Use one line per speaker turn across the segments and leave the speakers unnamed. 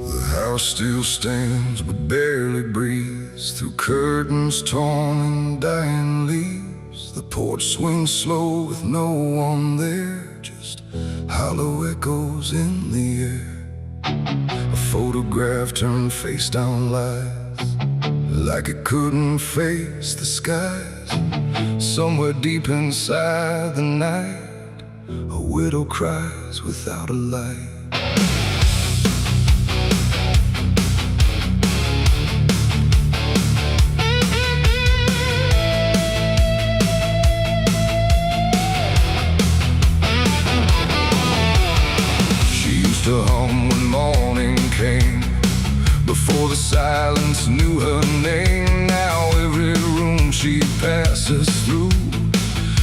The house still stands but barely breathes through curtains torn and dying leaves. The porch swings slow with no one there, just hollow echoes in the air. A photograph turned face down lies, like it couldn't face the skies. Somewhere deep inside the night, a widow cries without a light. To hum when morning came, before the silence knew her name. Now every room she passes through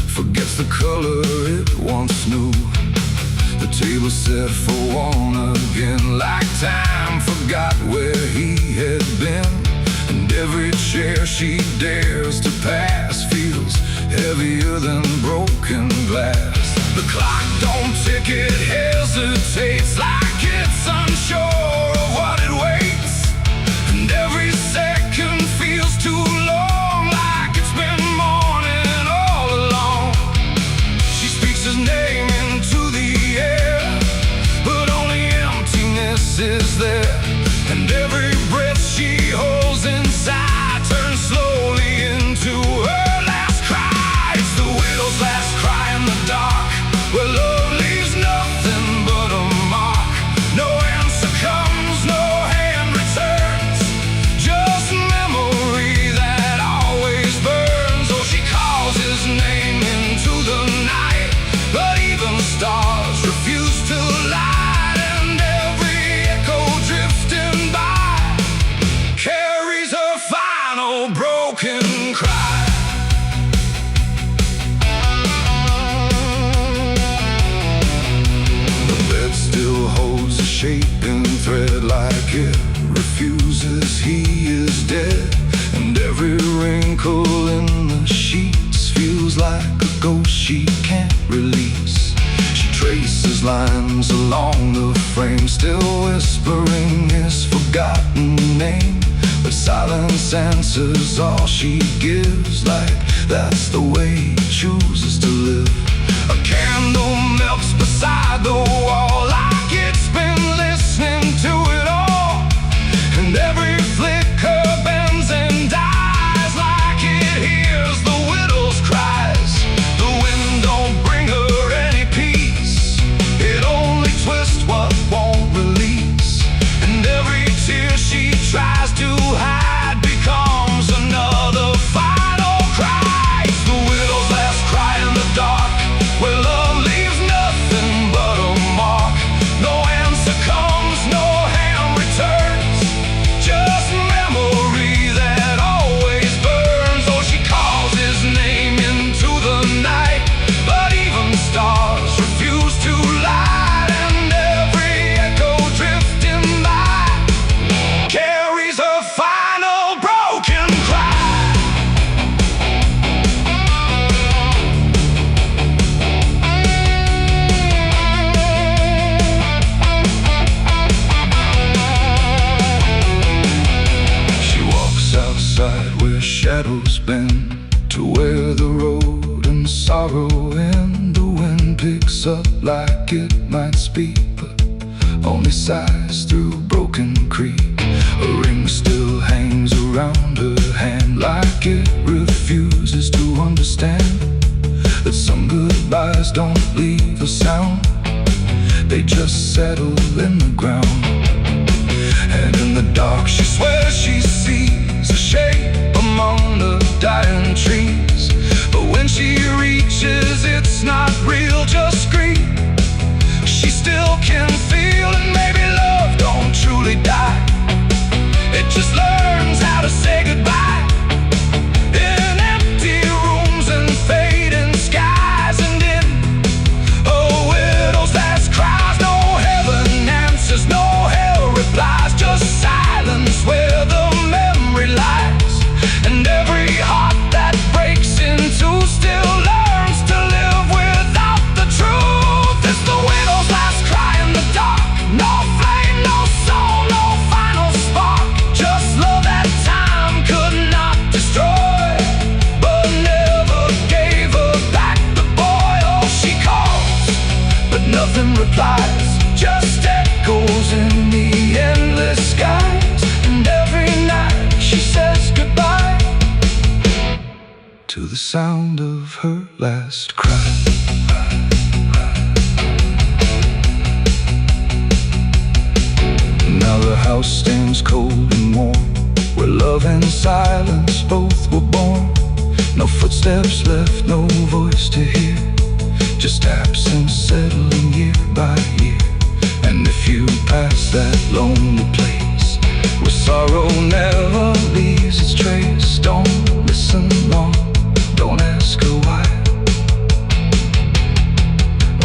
forgets the color it once knew. The table set for one again, like time forgot where he had been. And every chair she dares to pass feels heavier than broken glass. The clock don't tick, it hesitates, like it's unsure of what it waits. And every second feels too long, like it's been morning all along. She speaks his name into the air, but only emptiness is there. And every breath she holds inside turns slowly into her last cry. It's the widow's last cry in the dark, where love leaves nothing but a mark. No answer comes, no hand returns, just memory that always burns. Oh, she calls his name into the night, but even stars refuse to light. And every echo drifting by carries her final broken cry. Shaping thread, like it refuses he is dead. And every wrinkle in the sheets feels like a ghost she can't release. She traces lines along the frame, still whispering his forgotten name. But silence answers all she gives, like that's the way he chooses to live. A candle melts beside the wall, like it's been listening to it all. And every flicker bends and dies, like it hears the widow's cries. The wind don't bring her any peace, it only twists what won't release. And every tear she tries to hide becomes another final cry. It's the widow's last cry in the dark, where love leaves nothing but a mark. No answer comes, no hand returns, just memory that always burns. Oh, she calls his name into the night, but even stars refuse to light. And every echo drifting by carries her final broken cry. Outside where shadows bend, to where the road and sorrow end. The wind picks up like it might speak, but only sighs through broken creek. A ring still hangs around her hand, like it refuses to understand that some goodbyes don't leave a sound, they just settle in the ground. And in the dark she swears she sees a shape among the dying trees. But when she reaches, it's not real, just grief. She still can feel, and maybe love don't truly die, it just learns how to say goodbye. In empty rooms and fading skies, and in a widow's last cries, no heaven answers, no hell replies, just silence where the memory lies. And every heart that breaks into still learns to live without the truth. It's the way flies, just echoes in the endless skies. And every night she says goodbye to the sound of her last cry. Now the house stands cold and warm, where love and silence both were born. No footsteps left, no voice to hear, just absence settling year by year. And if you pass that lonely place where sorrow never leaves its trace, don't listen long, don't ask her why,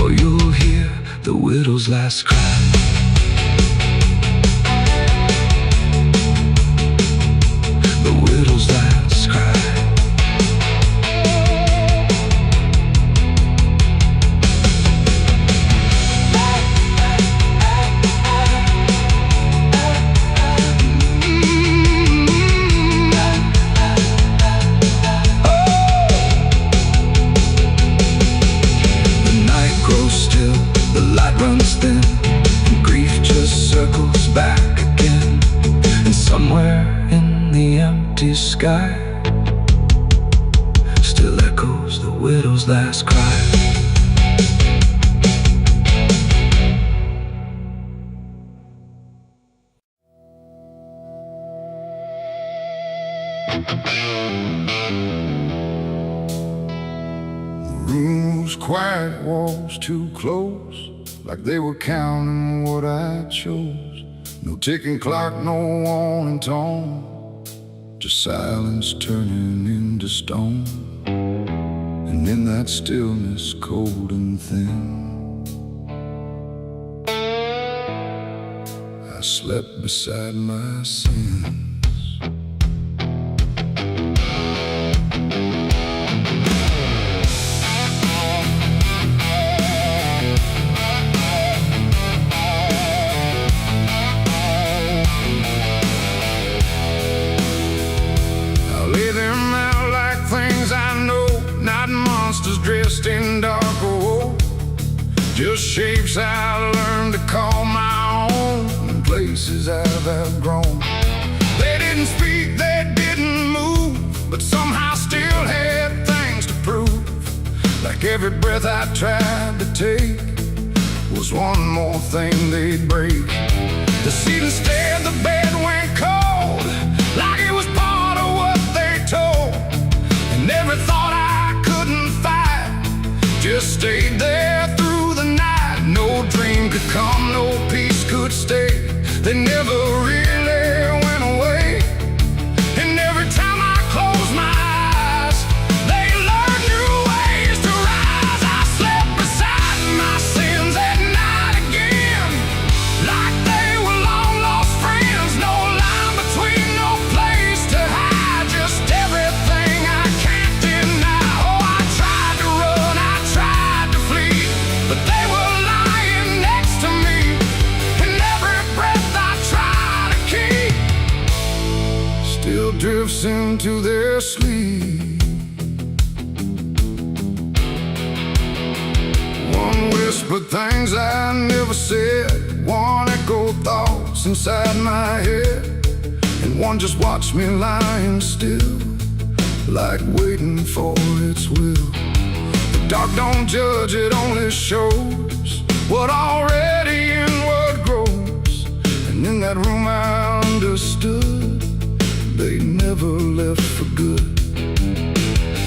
or you'll hear the widow's last cry. The widow's last cry. Runs thin, and grief just circles back again. And somewhere in the empty sky still echoes the widow's last cry. The room was quiet, walls too close, like they were counting what I chose. No ticking clock, no warning tone, just silence turning into stone. And in that stillness, cold and thin, I slept beside my sins. Dressed in dark gold, just shapes I learned to call my own, and places I've outgrown. They didn't speak, they didn't move, but somehow still had things to prove. Like every breath I tried to take was one more thing they'd break. The seat instead, the bed went cold, like it was part of what they told. And every thought I couldn't fight just stayed there through the night. No dream could come, no peace could stay. They never really went away. And every time I close my eyes, they learn new ways to rise. I slept beside my sins at night again, like they were long lost friends. No line between, no place to hide, just everything I can't deny. Oh, I tried to run, I tried to flee, but they were lying next to me. And every breath I try to keep still drifts into their sleep. One whispered things I never said, one echoed thoughts inside my head, and one just watched me lying still, like waiting for its will. The dark don't judge, it only shows what already inward grows. And in that room I understood they never left for good.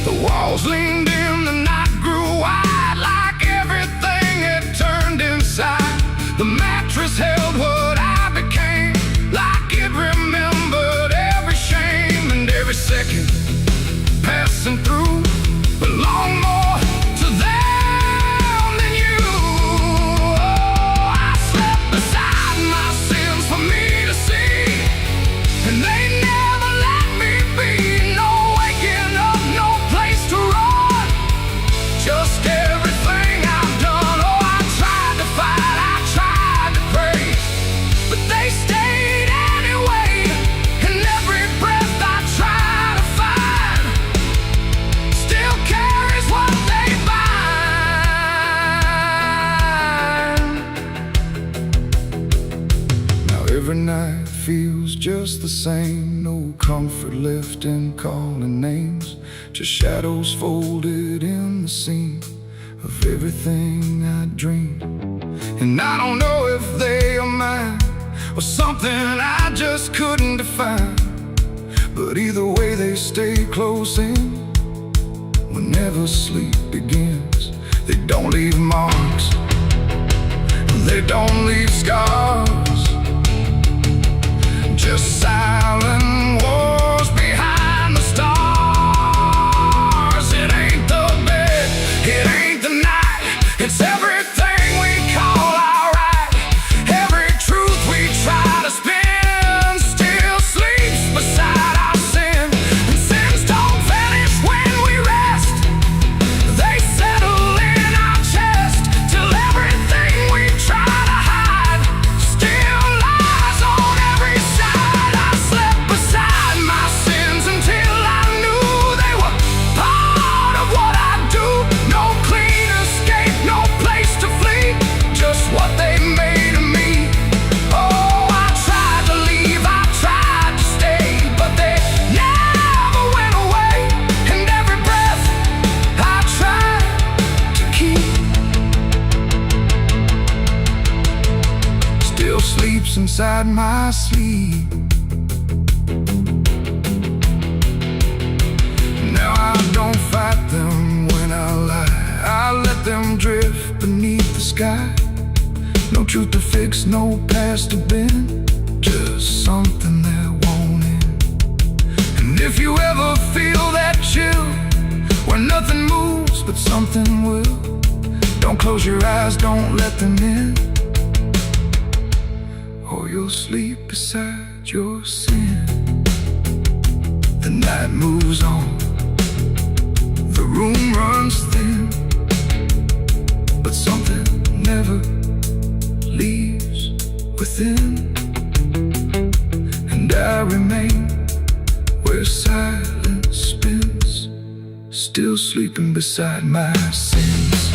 The walls leaned in, the night grew wide, like everything had turned inside. The mattress held what I became, like it remembered every shame. And every second passing through belonged more to them than you. Oh, I slept beside my sins for me to see, and they never let me be. No waking up, no place to run, night feels just the same. No comfort left in calling names, just shadows folded in the seam of everything I dreamed. And I don't know if they are mine or something I just couldn't define, but either way they stay close in whenever sleep begins. They don't leave marks, they don't leave scars, just silent wars behind the stars. It ain't the bed, it ain't the night, it's everything we call alright. Every truth we try to spin still sleeps beside our sin. And sins don't vanish when we rest, they settle in our chest till everything we try to hide still lies on every side. I slept beside my sins until I knew they were part of what I do. No clean escape, no place to flee, just what they made of me. Oh, I tried to leave, I tried to stay, but they never went away. And every breath I tried to keep still sleeps inside my sleep. Now I don't fight them when I lie, I let them drift beneath the sky. No truth to fix, no past to bend, just something that won't end. And if you ever feel that chill where nothing moves but something will, don't close your eyes, don't let them in, or you'll sleep beside your sin. The night moves on, the room runs thin, but something never leaves within. And I remain where silence spins, still sleeping beside my sins.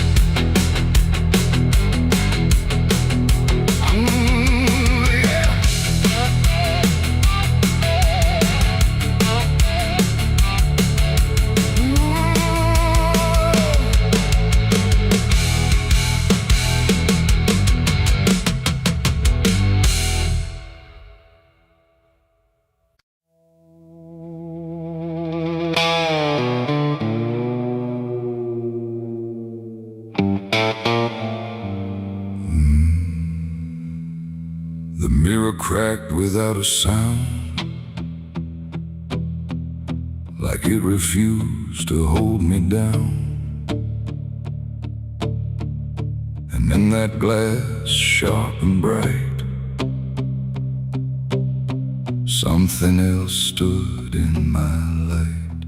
The mirror cracked without a sound, like it refused to hold me down. And in that glass, sharp and bright, something else stood in my light.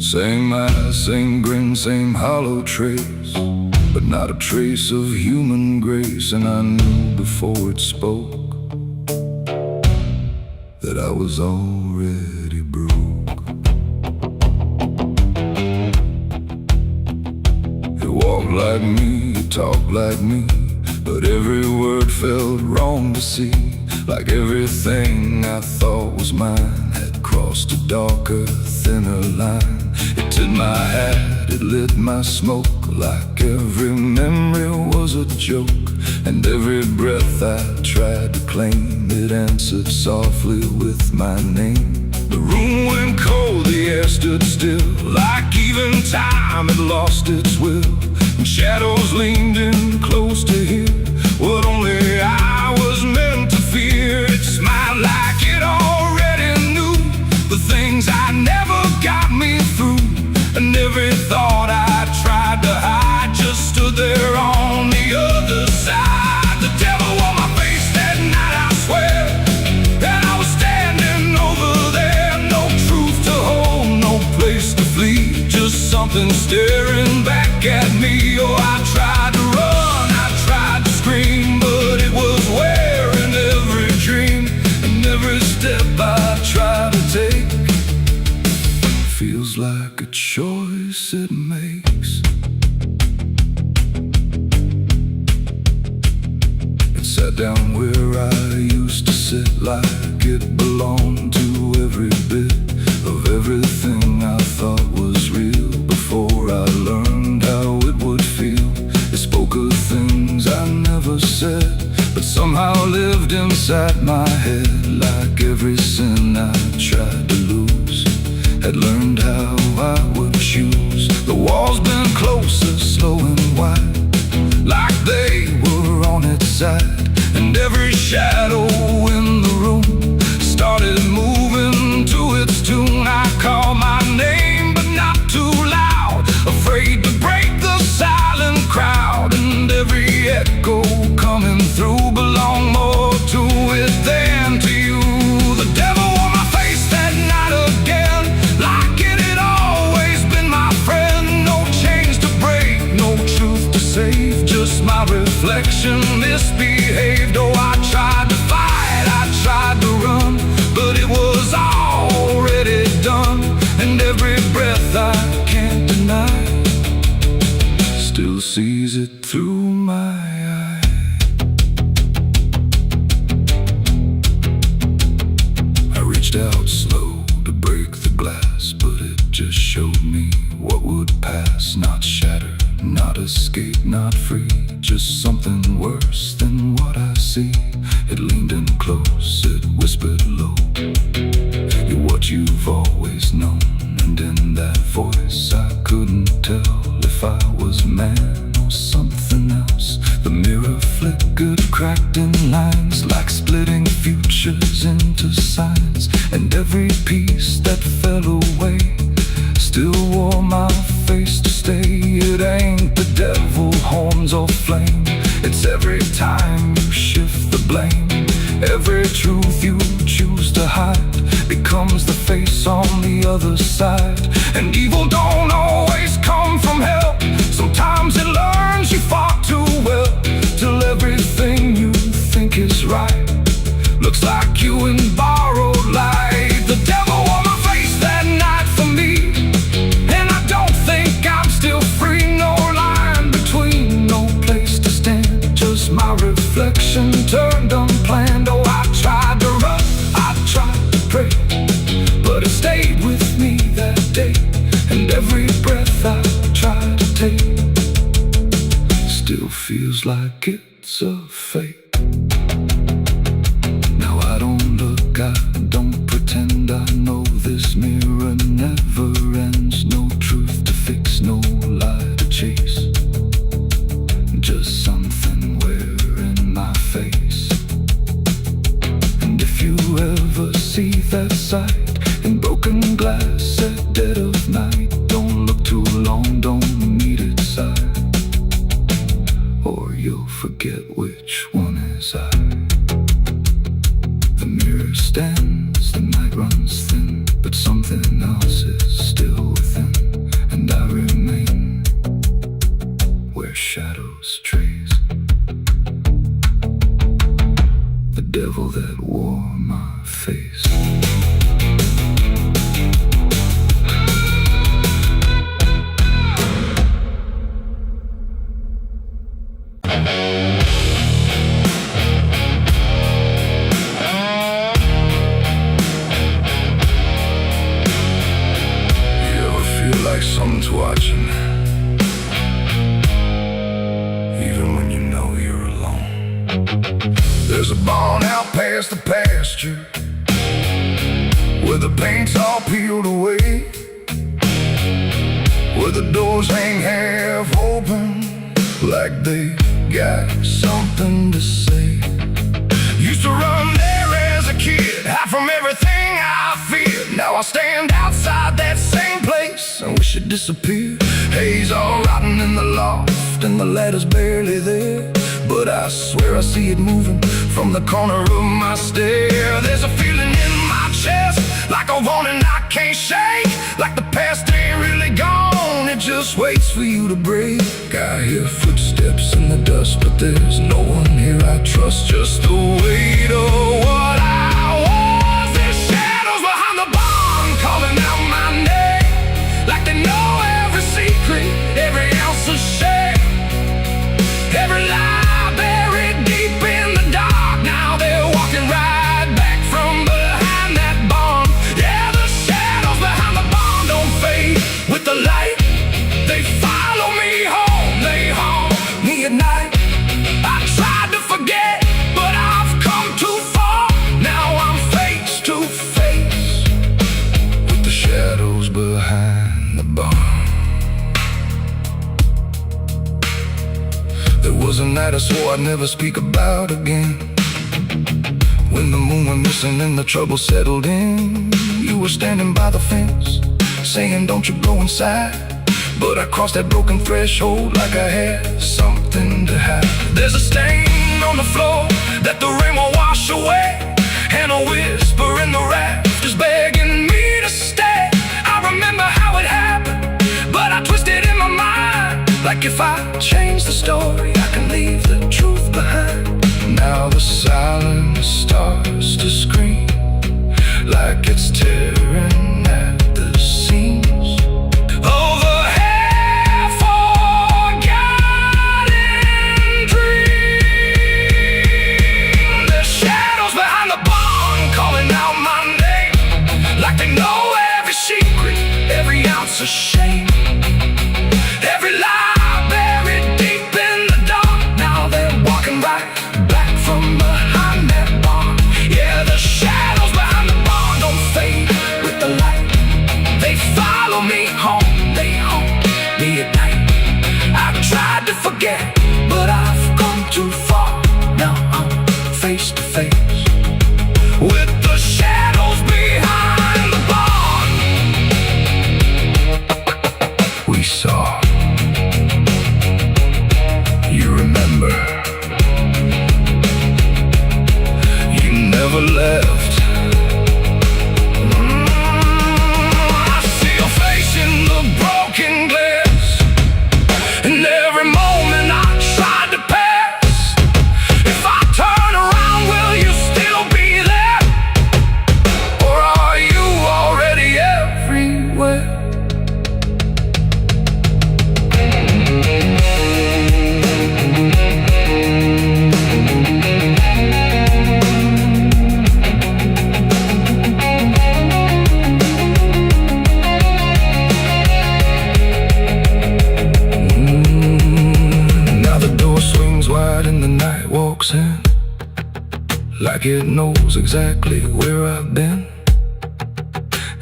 Same eyes, same grin, same hollow trace, but not a trace of human grace. And I knew before it spoke that I was already broke. It walked like me, it talked like me, but every word felt wrong to see. Like everything I thought was mine had crossed a darker, thinner line. It did my hat, it lit my smoke, like every memory was a joke. And every breath I tried to claim, it answered softly with my name. The room went cold, the air stood still, like even time had lost its will. And shadows leaned in close to hear what only I was meant to fear. It smiled like it already knew the things I never got me through. And every thought I tried to hide just stood there on the other side. The devil wore my face that night, I swear, and I was standing over there. No truth to hold, no place to flee, just something staring back at me. Oh, I tried to run, I tried to scream, but it was wearing every dream. And every step I tried to take feels like a choice it makes. It's Sat down where I used to sit like it belonged to every bit of everything I thought was real. Before I learned how it would feel, it spoke of things I never said, but somehow lived inside my head. Like every sin I tried to lose, had learned how I would choose. The walls been closer, slow and wide, like they were on its side. And every shadow in the room started moving to its tune. I call my name, but not too loud, afraid to break the silent crowd. And every echo coming through belonged more to it than to you. The devil on my face that night again, like it had always been my friend. No chains to break, no truth to save, just my reflection misbehaved. Oh, I tried to fight, I tried to run, but it was already done. And every breath I can't deny still sees it through my eye. I reached out slow to break the glass, but it just showed me what would pass. Not shatter, not escape, not free, just something worse than what I see. It leaned in close, it whispered low, you're what you've always known. And in that voice I couldn't tell if I was man or something else. The mirror flickered, cracked in lines, like splitting futures into signs. And every piece that fell away still wore my face to stay. It ain't the devil, horns or flame, it's every time you shift the blame. Every truth you choose to hide becomes the face on the other side. And evil don't always come from hell, sometimes it learns you far too well, till everything you think is right looks like you in borrowed light. The devil on my face that night for me, and I don't think I'm still free. No line between, no place to stand, just my reflection turned unplanned. Oh, I tried to run, I tried to pray, but it stayed with me that day. And every breath I try to take still feels like it's a fake. Now I don't look, I don't pretend, I know this mirror never ends. No truth to fix, no lie to chase, just something wearing my face. And if you ever see that sight in broken glass at dead of night, don't look too long, don't meet its side, or you'll forget which one is I. The mirror stands, the night runs thin, but something else is still within. And I remain where shadows trace the devil that wore my face. Like someone's watching, even when you know you're alone. There's a barn out past the pasture, where the paint's all peeled away, where the doors hang half open, like they got something to say. Used to run there as a kid, hide from everything I feared. Now I stand outside that same place, I wish it disappeared. Haze all rotten in the loft, and the ladder's barely there, but I swear I see it moving from the corner of my stair. There's a feeling in my chest, like a warning I can't shake, like the past ain't really gone, it just waits for you to break. I hear footsteps in the dust, but there's no one here I trust, just the weight of what I was. There's shadows behind the barn calling out my name, like they know every secret, every ounce of shame, every lie buried deep in the was a night I swore I'd never speak about again. When the moon went missing and the trouble settled in, you were standing by the fence, saying don't you go inside. But I crossed that broken threshold like I had something to hide. There's a stain on the floor that the rain will wash away, and a whisper in the rafters begging me to stay. I remember how it happened, but I twisted in my mind, like if I change the story, I can leave the truth behind. Now the silence starts to scream, like it's tearing at the seams. Over half-forgotten dreams. There's shadows behind the barn calling out my name, like they know every secret, every ounce of shame, every lie buried deep in the dark. Now they're walking right back from behind that barn. Yeah, the shadows behind the barn don't fade with the light. They follow me home, they haunt me at night. I've tried to forget, but I've gone too far. Now I'm face to face with the shadows behind the barn. We saw. You remember. You never left. I see your face in the broken glass, and every moment I tried to pass. If I turn around, will you still be there? Or are you already everywhere? Now the door swings wide and the night walks in, like it knows exactly where I've been.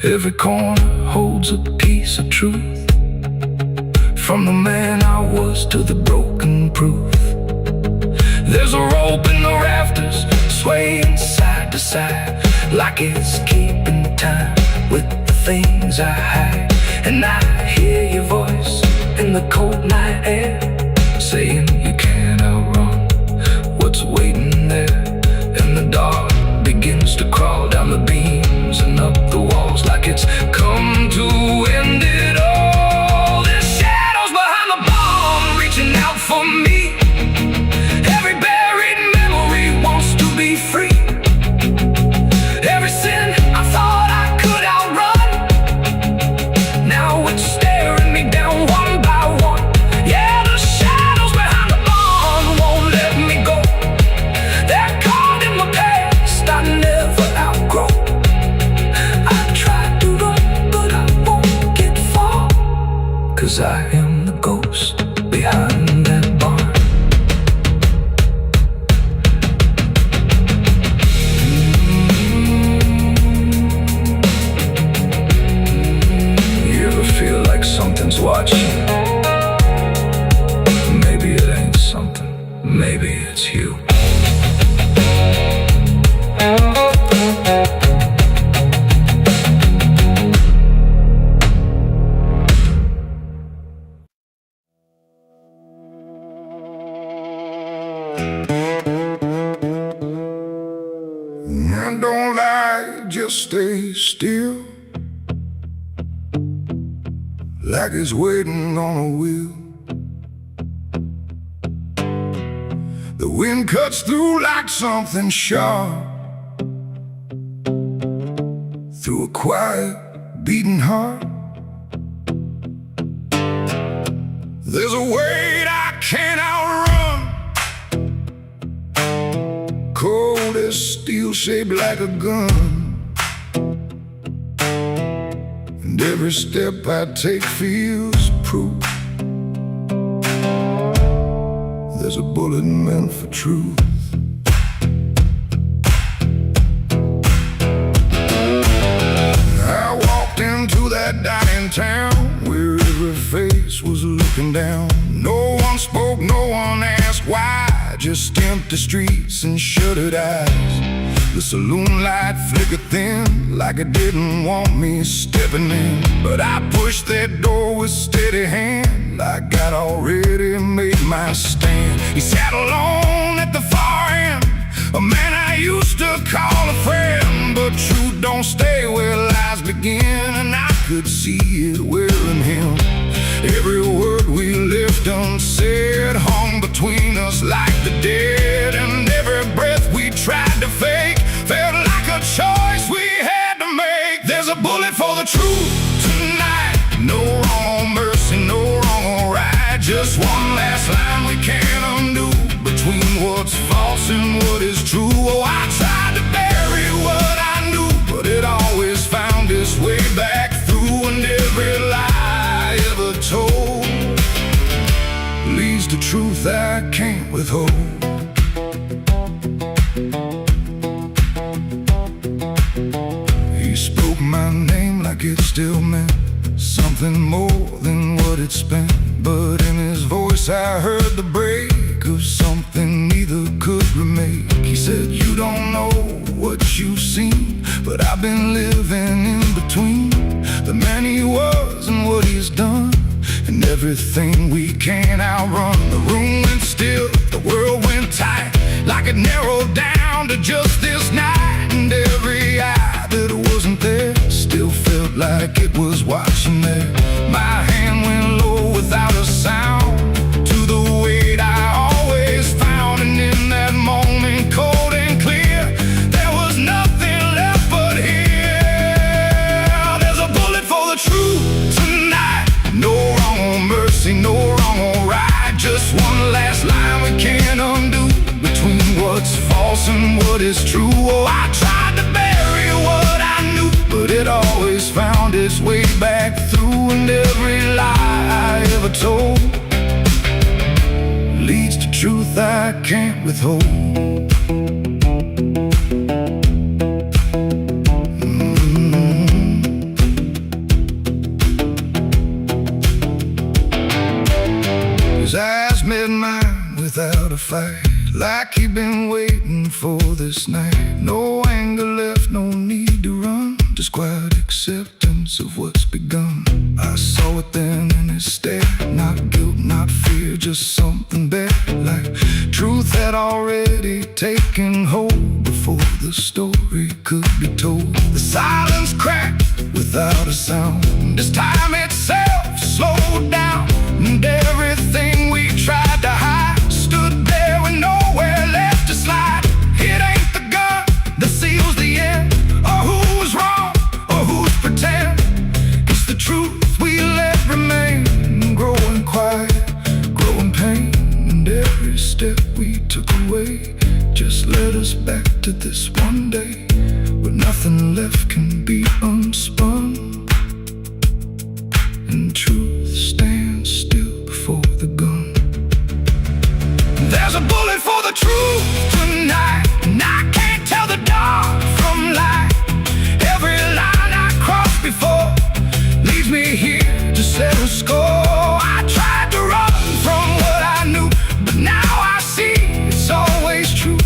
Every corner holds a piece of truth, from the man I was to the broken proof. There's a rope in the rafters, swaying side to side, like it's keeping time with the things I hide. And I hear your voice in the cold night air, saying you can't outrun what's waiting there. And the dark begins to crawl down the beams and up the walls, like it's come to end it all. There's shadows behind the barn reaching out for me. Every buried memory wants to be free. Every sin I thought I could outrun, now it's staring me down one by one. Yeah, the shadows behind the barn won't let me go. They're caught in my past I never outgrow. I tried to run, but I won't get far, 'cause I am the ghost behind that barn. You ever feel like something's watching? Maybe it ain't something, maybe it's you. Don't lie, just stay still, like it's waiting on a wheel. The wind cuts through like something sharp, through a quiet beating heart. There's a weight I can't outrun, cold as steel, shaped like a gun. And every step I take feels proof. There's a bullet meant for truth. I walked into that dying town where every face was looking down. No one spoke, no one asked why. Just empty streets and shuttered eyes. The saloon light flickered thin, like it didn't want me stepping in. But I pushed that door with steady hand, like I'd already made my stand. He sat alone at the far end, a man I used to call a friend. But truth don't stay where lies begin, and I could see it wearing him. Every word we left unsaid hung between us like the dead. And every breath we tried to fake felt like a choice we had to make. There's a bullet for the truth tonight. No wrong or mercy, no wrong or right. Just one last line we can't undo, between what's false and what is true. Oh, I tried to bury what I knew, but it always found its way back through. And every lie I ever told leads to truth I can't withhold. He spoke my name like it still meant something more than what it spent. But in his voice I heard the break of something neither could remake. He said, you don't know what you've seen, but I've been living in between the man he was and what he's done, and everything we can't outrun. The room went still, the world went tight, like it narrowed down to just this night. And every eye that wasn't there still felt like it was watching there. My hand went low without a sound to the weight I always found. And in that moment, cold and clear, there was nothing left but here. There's a bullet for the truth tonight. No wrong or mercy, no wrong or right. Just one last line we can't undo, between what's false and what is true. Oh, I tried to bury what I knew, but it always found its way back through. And every lie I ever told leads to truth I can't withhold. His eyes met mine without a fight, like he'd been waiting for this night. No anger left, no need to run, just quiet acceptance of what's begun. I saw it then in his stare, not guilt, not fear, just something better, like truth had already taken hold before the story could be told. The silence cracked without a sound, this time itself slowed down, and everything we tried to hide stood there with nowhere left to slide. It ain't the gun that seals the end, or who was wrong, or who's pretend. It's the truth we let remain, growing quiet, growing pain. And every step we took away just led us back to this one day, where nothing left can be unspun, and truth stands still before the gun. There's a bullet for the truth tonight, and I can't tell the dark from light. Every line I crossed before leads me here to settle score. I tried to run from what I knew, but now I see it's always true.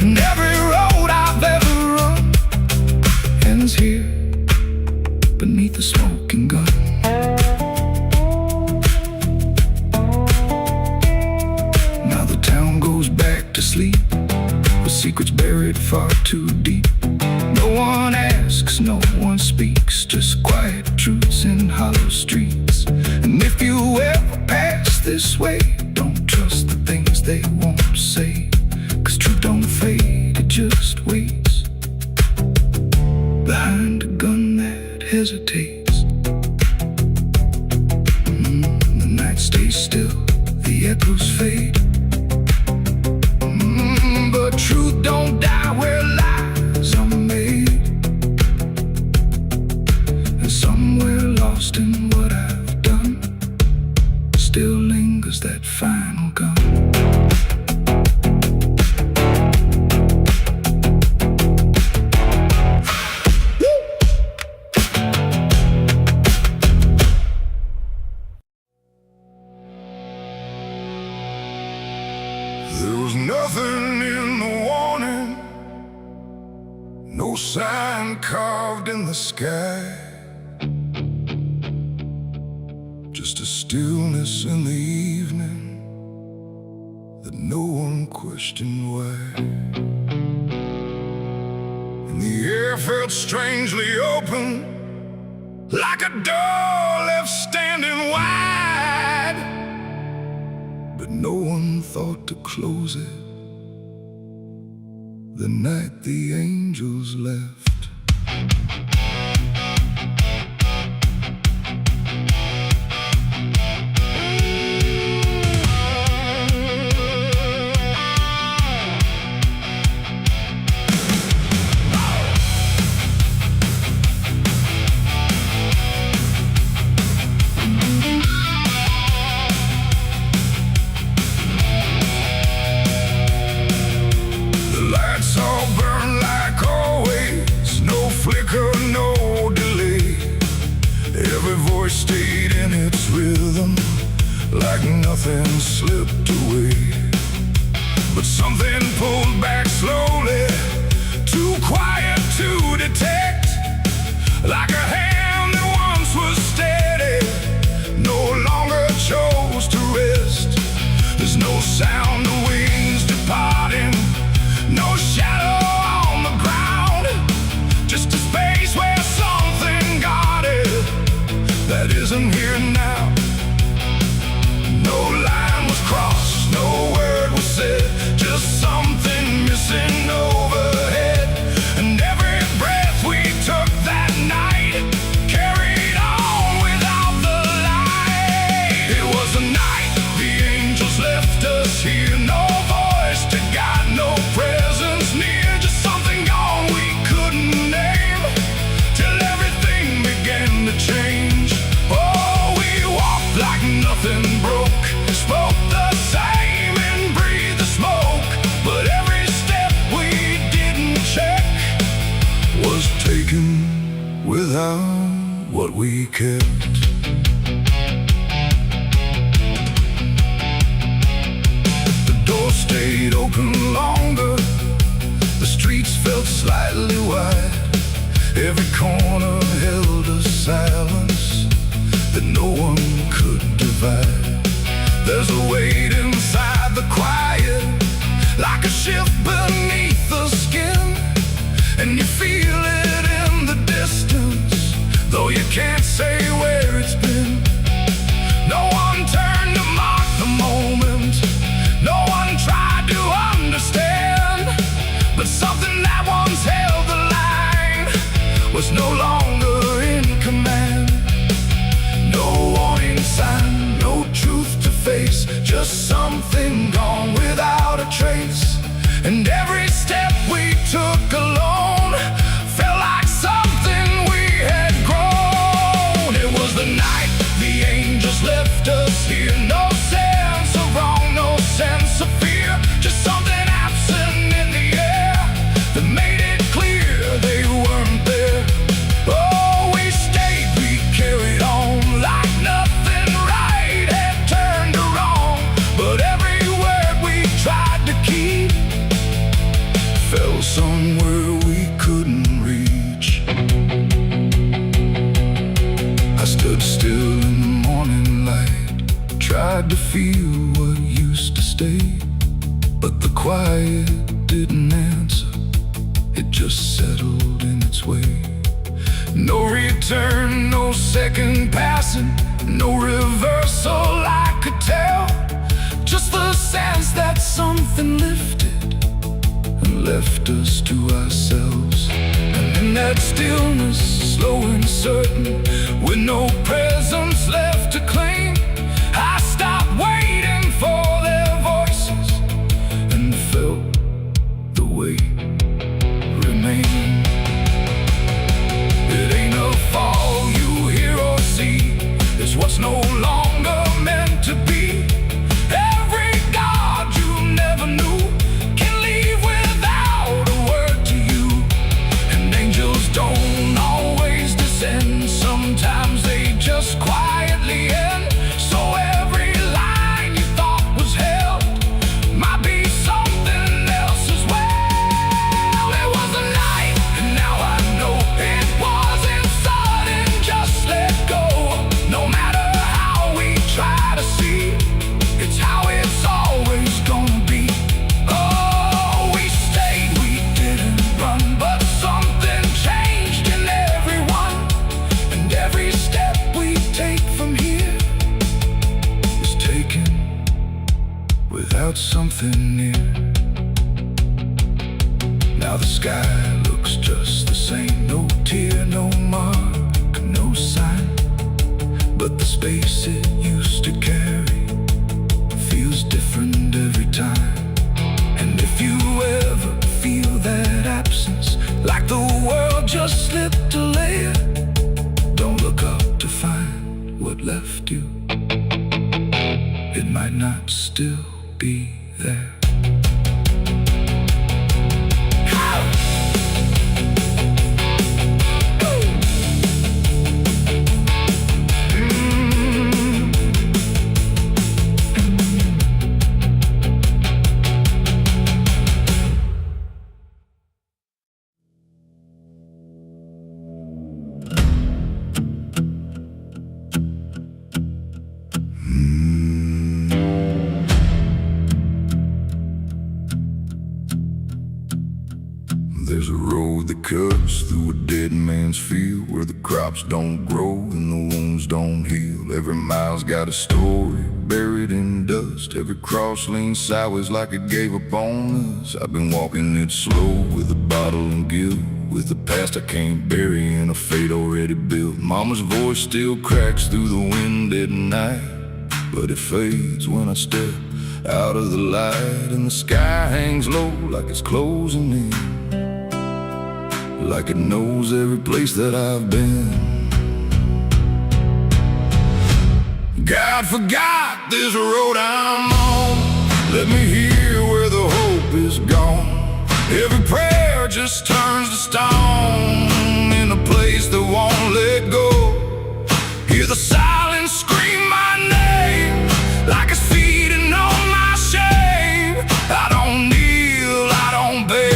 And every road I've ever run ends here beneath the smoking gun. To sleep with secrets buried far too deep. No one asks, no one speaks, just quiet truths in hollow streets. And if you ever pass this way, don't trust the things they won't say, 'cause truth don't fade, it just waits behind a gun that hesitates. The night stays still, the echoes fade, but truth don't die where lies are made. And somewhere lost in what I've done still lingers that final gun. There was nothing in the warning, no sign carved in the sky, just a stillness in the evening that no one questioned why. And the air felt strangely open, like a door left standing wide, but no one thought to close it the night the angels left. Stayed in its rhythm, like nothing slipped away. But something pulled back slowly, too quiet to detect, like a hand that once was steady, no longer chose to rest. There's no sound of wings departing, no shadow on the ground, just a space where something guarded that isn't here now. No line was crossed, no word was said, just something missing overhead. And every breath we took that night carried on without the light. It was the night the angels left us here, no voice to guide, no presence near, just something gone we couldn't name, till everything began to change. Like nothing broke, spoke the same and breathed the smoke, but every step we didn't check was taken without what we kept. The door stayed open longer, the streets felt slightly wide, every corner held a silence that no one could divide. There's a weight inside the quiet, like a shift beneath the skin, and you feel it in the distance, though you can't say where it's been. No one turned to mark the moment, no one tried to understand, but something that once held the line was no longer in command. No warning sign, no truth to face, just something gone without a trace. And every step we took alone felt like something we had grown. It was the night the angels left us here, no sense of wrong, no sense of fear, just something absent in the air that made it clear they weren't there. Oh, we stayed, we carried on, like nothing right had turned to wrong, but every word we tried to keep fell somewhere we couldn't reach. I stood still in the morning light, tried to feel what used to stay, but the quiet didn't answer, it just settled in its way. No return, no second passing, no reversal I could tell, just the sense that something lifted and left us to ourselves. And in that stillness, slow and certain, with no presence left to claim, I stopped waiting for their voices and felt the weight remain. It ain't a fall you hear or see, it's what's no longer meant to be. Every God you never knew can leave without a word to you. And angels don't always descend, sometimes they just quietly end. It's how it's always gonna be. Oh, we stayed, we didn't run, but something changed in everyone. And every step we take from here is taken without something near. Now the sky looks just the same. No tear, no mark, no sign. But the space it used to carry feels different every time. And if you ever feel that absence, like the world just slipped a layer, don't look up to find what left you. It might not still be there. There's a road that cuts through a dead man's field, where the crops don't grow and the wounds don't heal. Every mile's got a story buried in dust. Every cross leans sideways like it gave up on us. I've been walking it slow with a bottle and guilt, with the past I can't bury in a fate already built. Mama's voice still cracks through the wind at night, but it fades when I step out of the light. And the sky hangs low like it's closing in, like it knows every place that I've been. God forgot this road I'm on. Let me hear where the hope is gone. Every prayer just turns to stone in a place that won't let go. Hear the silence scream my name, like it's feeding on my shame. I don't kneel, I don't beg,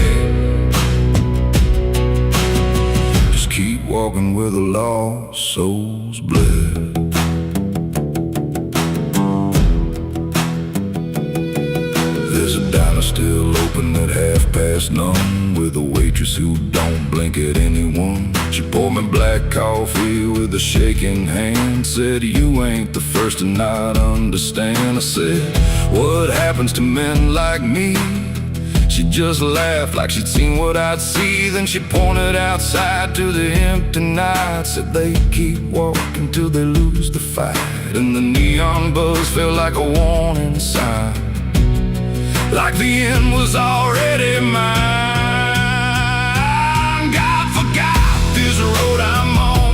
keep walking where the lost souls bled. There's a diner still open at 1:30, with a waitress who don't blink at anyone. She poured me black coffee with a shaking hand, said, "You ain't the first to not understand." I said, "What happens to men like me?" She just laughed like she'd seen what I'd see. Then she pointed outside to the empty night, said they keep walking till they lose the fight. And the neon buzz felt like a warning sign, like the end was already mine. God forgot this road I'm on.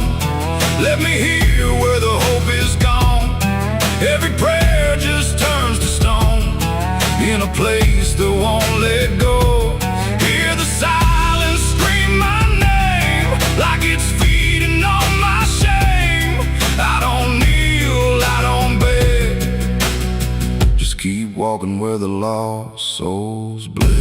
Let me hear where the hope is gone. Every prayer just turns to stone in a place that won't let go. Hear the silence scream my name, like it's feeding on my shame. I don't kneel, I don't beg, just keep walking where the lost souls bled.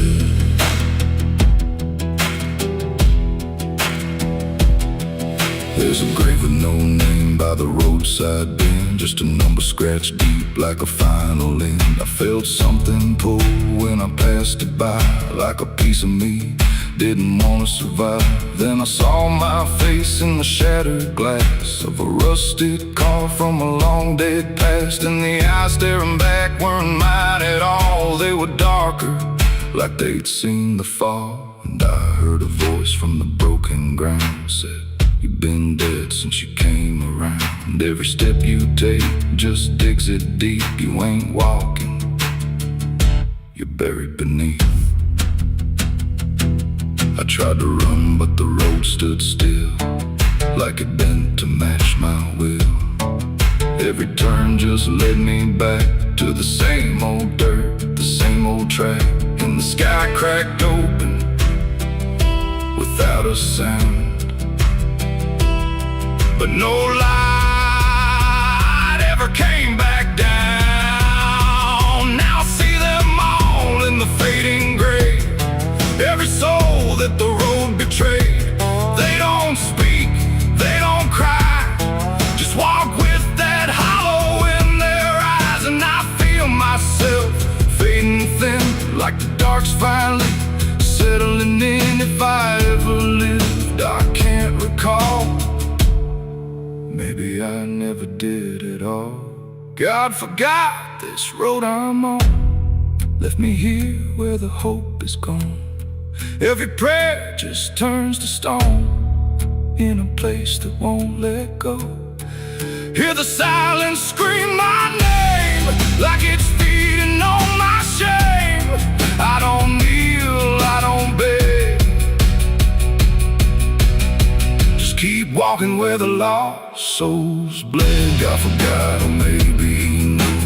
There's a grave with no name by the roadside bend, just a number scratched deep like a final end. I felt something pull when I passed it by, like a piece of me didn't want to survive. Then I saw my face in the shattered glass of a rusted car from a long dead past. And the eyes staring back weren't mine at all. They were darker, like they'd seen the fall. And I heard a voice from the broken ground, said, "You've been dead since you came around. And every step you take just digs it deep. You ain't walking, you're buried beneath." I tried to run, but the road stood still, like it bent to match my will. Every turn just led me back to the same old dirt, the same old track. And the sky cracked open without a sound, but no light ever came back down. Now I see them all in the fading gray, every soul that the road betrayed. They don't speak, they don't cry, just walk with that hollow in their eyes. And myself fading thin, like the dark's finally settling in. If I ever lived, I can't recall. Maybe I never did at all. God forgot this road I'm on, left me here where the hope is gone. Every prayer just turns to stone, in a place that won't let go. Hear the silence scream my name, like it's feeding on my shame. I don't kneel, I don't beg, just keep walking where the lost souls bled. God forgot, or maybe he knew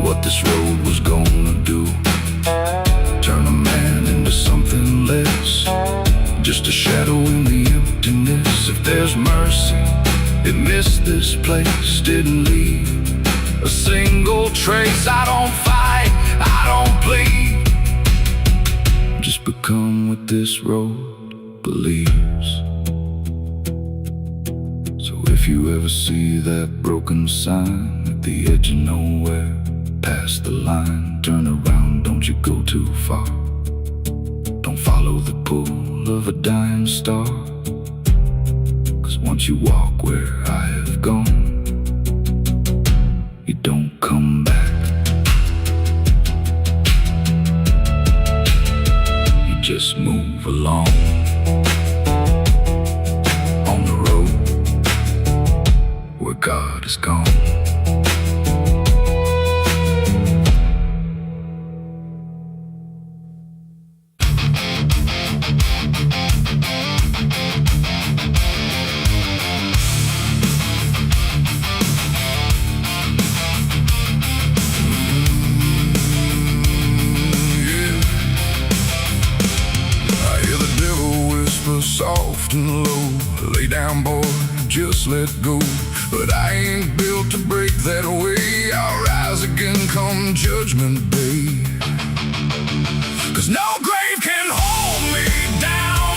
what this road was gonna do. Turn a man into something less, just a shadow in the emptiness. If there's mercy, it missed this place, didn't leave a single trace. I don't fight, I don't plead, just become what this road believes. So if you ever see that broken sign at the edge of nowhere, past the line, turn around, don't you go too far. Don't follow the pull of a dying star, 'cause once you walk where I have gone, you don't come back. You just move along on the road where God is gone. Soft and low, lay down boy, just let go. But I ain't built to break that way. I'll rise again come judgment day, 'cause no grave can hold me down.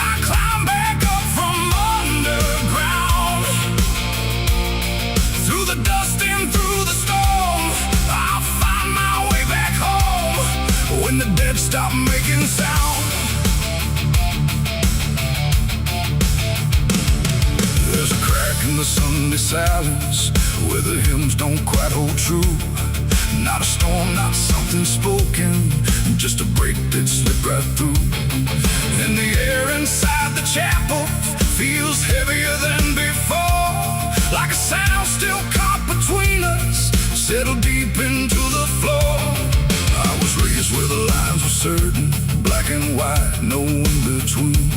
I climb back up from underground, through the dust and through the storm. I'll find my way back home when the dead stop making sound. There's a crack in the Sunday silence where the hymns don't quite hold true. Not a storm, not something spoken, just a break that slipped right through. And the air inside the chapel feels heavier than before, like a sound still caught between us, settled deep into the floor. I was raised where the lines were certain, black and white, no in between.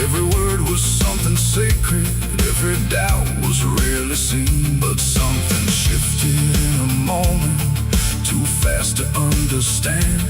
Every word was something sacred, every doubt was rarely seen. But something shifted in a moment, too fast to understand.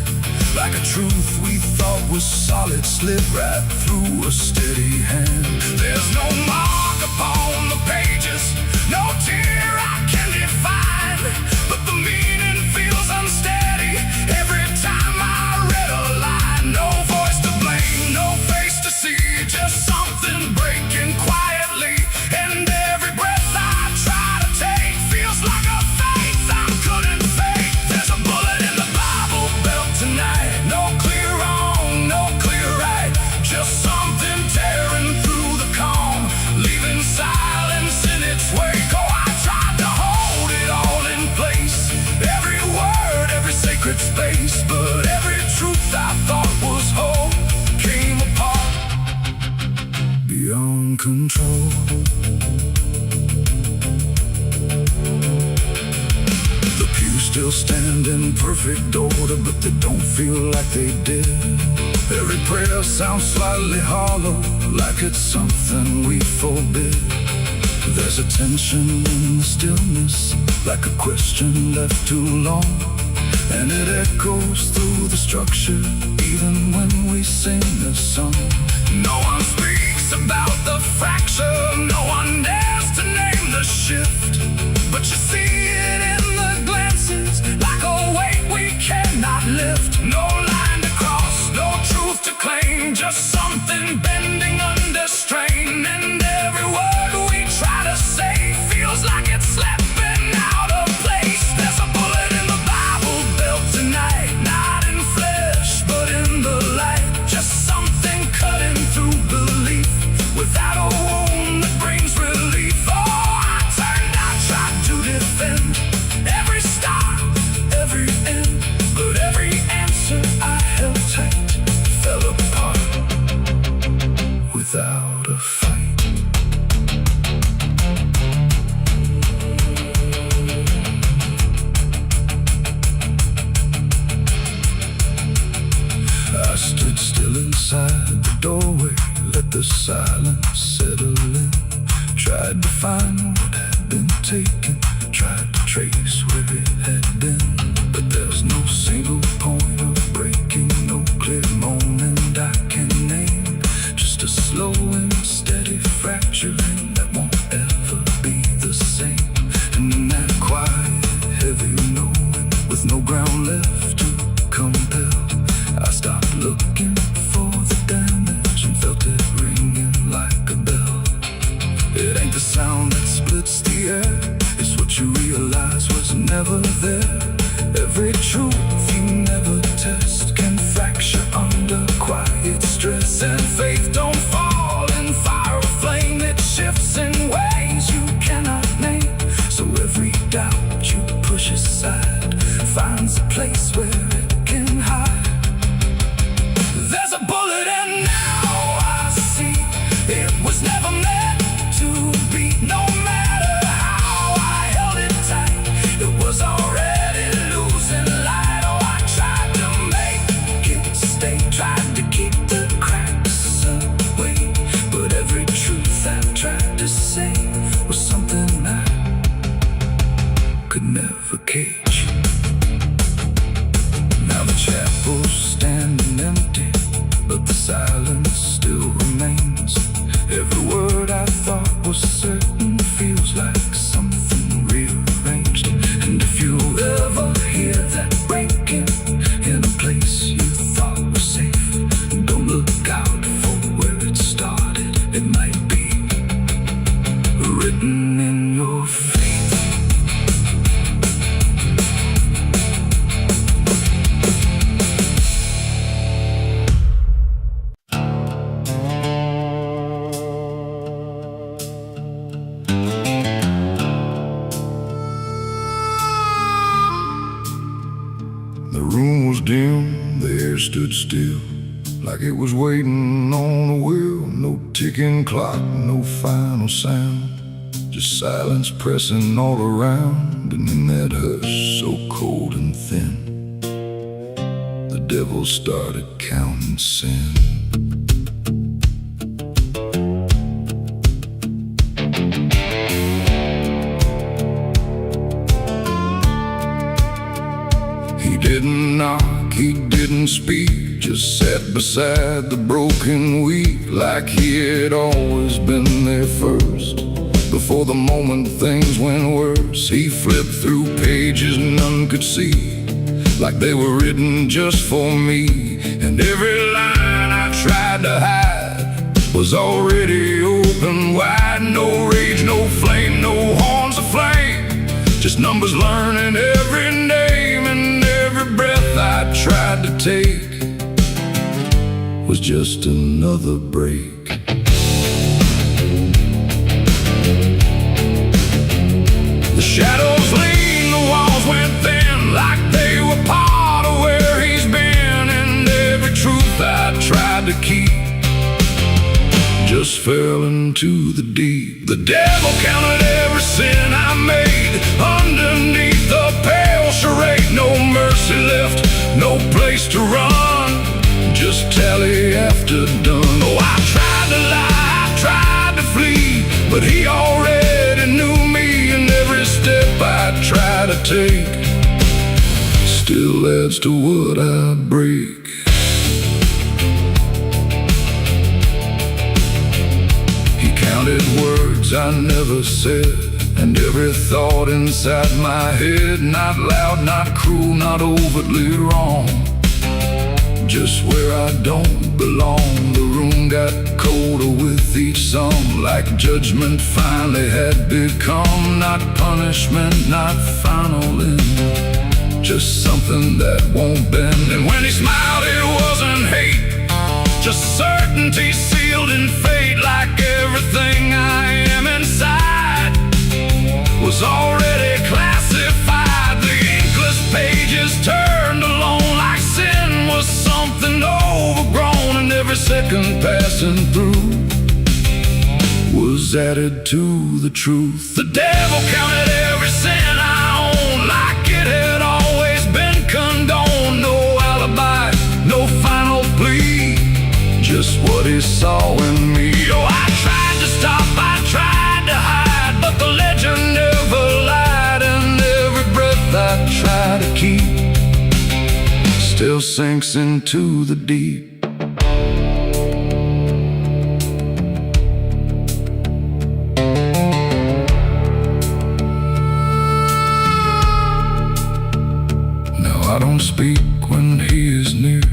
Like a truth we thought was solid slid right through a steady hand. There's no mark upon the pages, no tear I can define, but the meaning feels unsteady every time I read a line. No voice to blame, no face to see, just something breaking quietly. And every breath I try to take feels like a faith I couldn't fake. There's a bullet in the Bible belt tonight, no clear wrong, no clear right, just something tearing through the calm, leaving silence in its wake. Oh, I tried to hold it all in place, every word, every sacred space, but every truth I thought was whole came apart beyond control. The pews still stand in perfect order, but they don't feel like they did. Every prayer sounds slightly hollow, like it's something we forbid. There's a tension in the stillness, like a question left too long, and it echoes through the structure, even when we sing the song. No one speaks about the fracture, no one dares to name the shift, but you see it in the glances, like a weight we cannot lift. No line to cross, no truth to claim, just something bending under strain. And every word we try to say feels like it's slipping out of place. silence settle in. Tried to find what had been taken, tried to trace where it had been. But there's no single point of breaking, no clear moment I can name. Just a slow and steady fracturing that won't ever be the same. And in that quiet, heavy knowing, with no ground left to compel, I stopped looking for the damage and felt it ringing like a bell. It ain't the sound that splits the air, it's what you realize was never there. Every truth you never test can fracture under quiet stress. And faith don't fall in fire or flame, it shifts in ways you cannot name. So every doubt you push aside finds a place where it can hide. There's a bullet and now I see it was never meant to be. No matter how I held it tight, it was already losing light. Oh, I tried to make it stay, tried to keep the cracks away. But every truth I tried to say was something I could never cage. Now the chapel's standing empty, but the silence still remains. Every word I thought was certain feels like something rearranged. And if you ever hear that breaking in a place you thought was safe, don't look out for where it started. It might be written in your fate. The room was dim, the air stood still, like it was waiting on a wheel. No ticking clock, no final sound, just silence pressing all around. And in that hush so cold and thin, the devil started counting sin. He didn't knock, he didn't speak, just sat beside the broken wheat, like he had always been there first. Before the moment things went worse, he flipped through pages none could see, like they were written just for me. And every line I tried to hide was already open wide. No rage, no flame, no horns of flame, just numbers learning every name. And every breath I tried to take was just another break. The shadows leaned, the walls went thin, like they were part of where he's been. And every truth I tried to keep just fell into the deep. The devil counted every sin I made underneath the pale charade. No mercy left, no place to run, just tally after done. Oh, I tried to lie, I tried to flee, but he already knew me. And every step I try to take still adds to what I break. He counted words I never said, and every thought inside my head, not loud, not cruel, not overtly wrong, just where I don't belong. The room got colder with each song, like judgment finally had become not punishment, not final end, just something that won't bend. And when he smiled, it wasn't hate, just certainty sealed in fate. Like everything I am inside was already classified. The inkless pages turned alone, like sin was something overgrown. And every second passing through was added to the truth. The devil counted every sin I owned, like it had always been condoned. No alibi, no final plea, just what he saw in me. Oh, still sinks into the deep. I don't speak when he is near.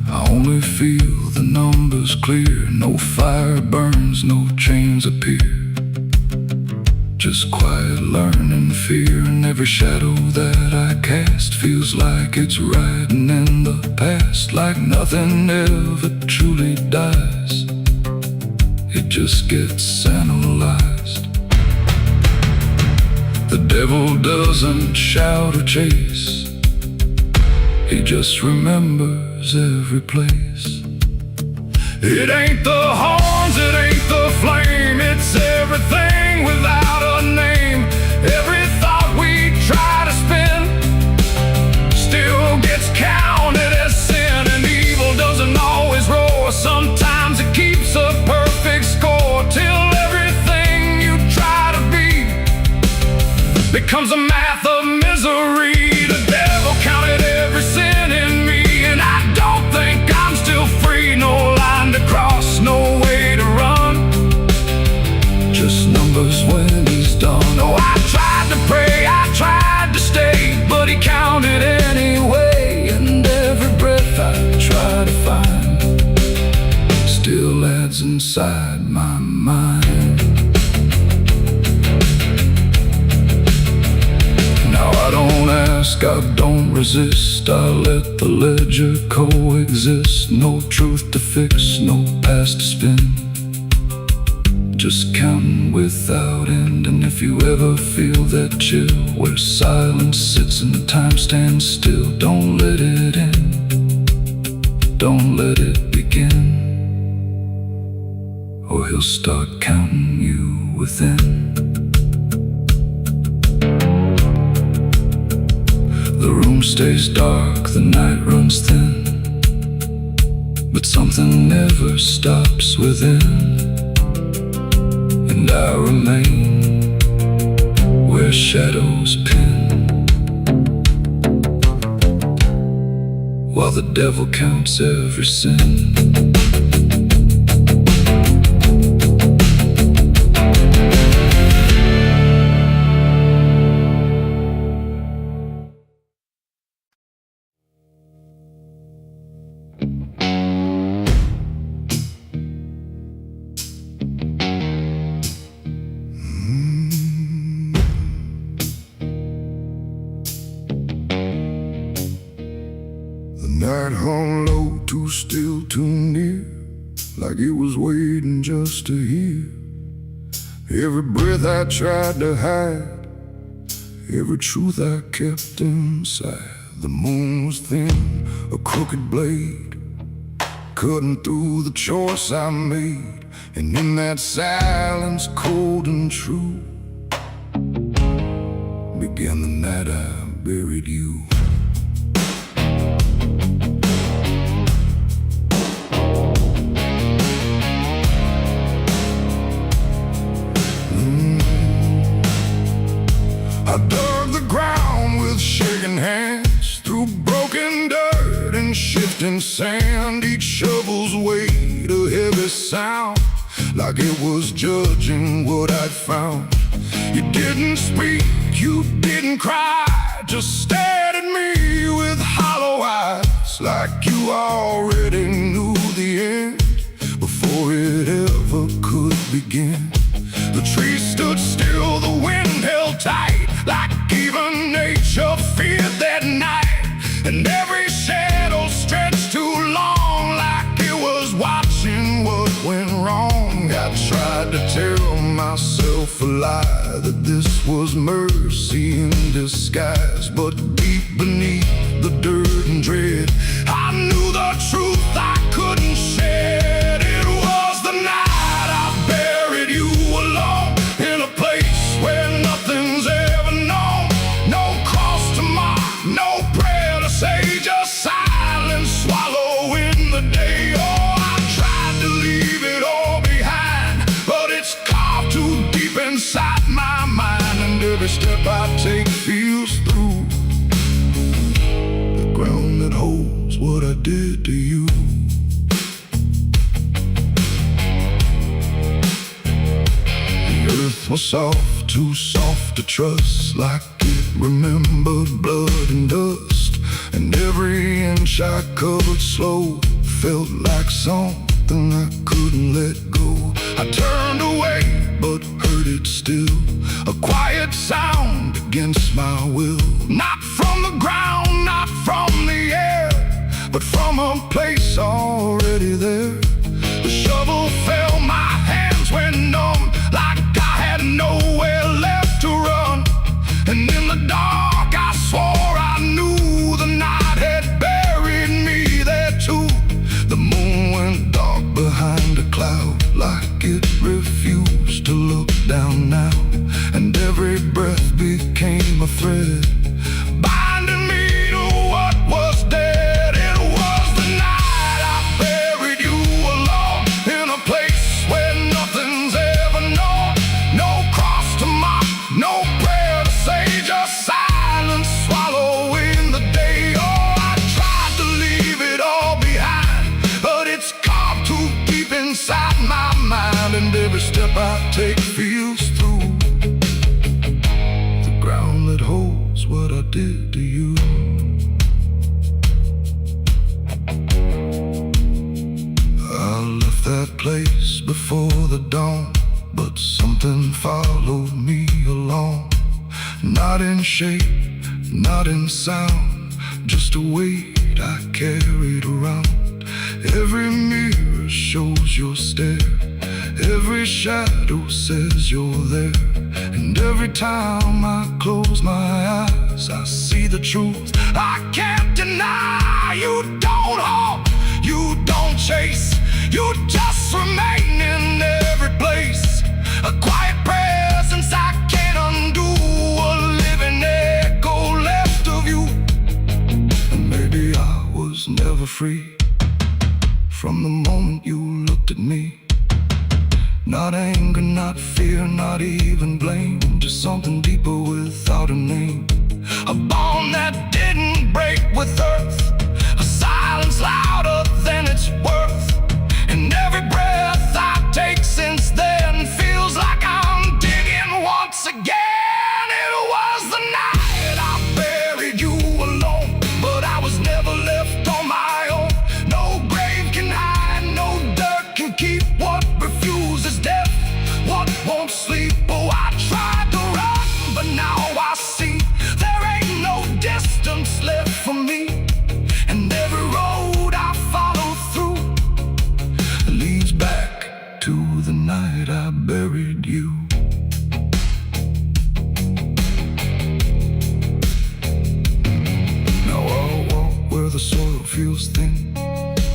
I only feel the numbers clear. No fire burns, no chains appear. Just quiet learning fear. And every shadow that I cast feels like it's riding in the past. Like nothing ever truly dies. It just gets analyzed. The devil doesn't shout or chase. He just remembers every place. It ain't the horns, it ain't the flame. It's everything without a name. Every thought we try to spin still gets counted as sin. And evil doesn't always roar. Sometimes it keeps a perfect score. Till everything you try to be becomes a math of misery. The devil counted every sin in me, and I don't think I'm still free. No line to cross, no way to run, just numbers when he's done. Oh, I tried to pray, I tried to stay, but he counted anyway. And every breath I try to find still adds inside my mind. I don't ask, I don't resist. I let the ledger coexist. No truth to fix, no past to spin. Just counting without end. And if you ever feel that chill where silence sits and time stands still, don't let it in, don't let it begin, or he'll start counting you within. The room stays dark, the night runs thin, but something never stops within. And I remain where shadows pin, while the devil counts every sin. Night hung low, too still, too near, like it was waiting just to hear. Every breath I tried to hide, every truth I kept inside. The moon was thin, a crooked blade, cutting through the choice I made. And in that silence, cold and true, began the night I buried you. I dug the ground with shaking hands, through broken dirt and shifting sand. Each shovel's weight a heavy sound, like it was judging what I'd found. You didn't speak, you didn't cry, just stared at me with hollow eyes, like you already knew the end before it ever could begin. The trees stood still, the wind held tight, like even nature feared that night. And every shadow stretched too long, like it was watching what went wrong. I tried to tell myself a lie, that this was mercy in disguise. But deep beneath the dirt and dread, I knew the truth I couldn't shed. It was the night I buried you alone, in a place where nothing's ever known. No cross to mark, no prayer to say, just silence swallowing the day. Oh, I tried to leave it all behind, but it's carved too deep inside my mind. And every step I take feels through the ground that holds what too soft to trust, like it remembered blood and dust. And every inch I covered slow felt like something I couldn't let go. I turned away, but heard it still, a quiet sound against my will. Not from the ground, not from the air, but from a place already there. The shovel fell, my hands went numb, like I had nowhere left to run. And in the dark I swore I knew the night had buried me there too. The moon went dark behind a cloud, like it refused to look down now. And every breath became a thread, binding me to what was dead. It was the night I buried you alone, in a place where nothing's ever known. No cross to mock, no prayer to say, just silence swallowing the day. Oh, I tried to leave it all behind, but it's carved too deep inside my mind. And every step I take feels through the ground that holds what I did to you. I left that place before the dawn, but something followed me along. Not in shape, not in sound, just a weight I carried around. Every mirror shows your stare, every shadow says you're there. And every time I close my eyes, I see the truth I can't deny. You don't haunt, you don't chase, you just remain in every place. A quiet presence I can't undo, a living echo left of you. And maybe I was never free from the moment you looked at me. Not anger, not fear, not even blame, just something deeper without a name. A bond that didn't break with earth, a silence louder than its worth. And every breath I take since then feels like I'm digging once again. It was the night I buried you alone, but I was never left on my own. No grave can hide, no dirt can keep what refuses death, what won't sleep. Oh, I tried to run, but now I see there ain't no distance left for me. And every road I follow through leads back to the night I buried you. Now I'll walk where the soil feels thin,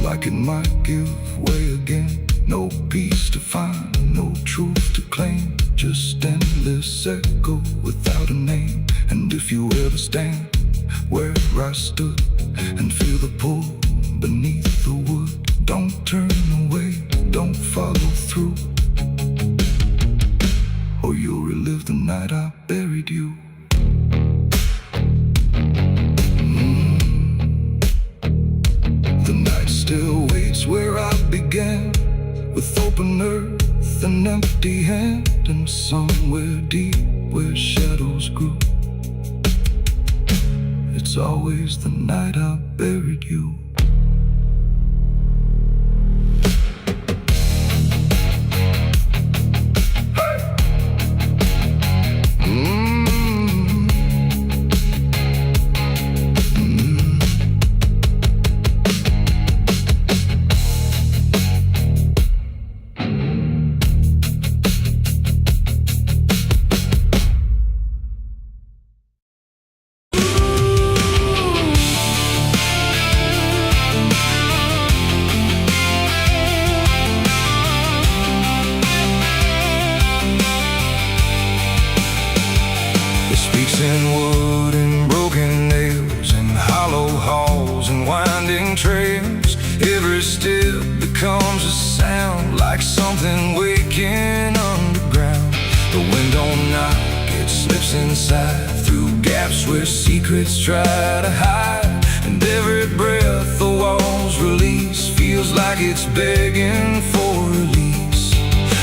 like it might give way again. No peace to find, no truth to claim, just endless echo without a name. And if you ever stand where I stood and feel the pull beneath the wood, don't turn away, don't follow through, or you'll relive the night I buried you. The night still waits where I began, with open earth and empty hand, and somewhere deep where shadows grew, it's always the night I buried you. In wood and broken nails, and hollow halls and winding trails, every step becomes a sound, like something waking underground. The wind don't knock, it slips inside, through gaps where secrets try to hide. And every breath the walls release feels like it's begging for release.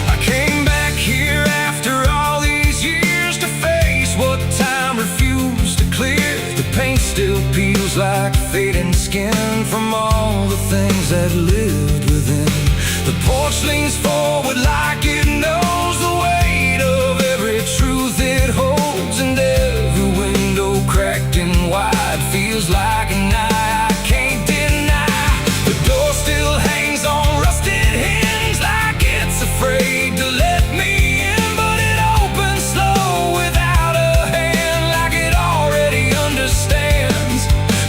I came back here after all the feels like fading skin from all the things that lived within. The porch leans forward like it knows the weight of every truth it holds, and every window cracked and wide feels like a night I can't deny. The door still hangs on rusted hinges like it's afraid to let me in, but it opens slow without a hand, like it already understands.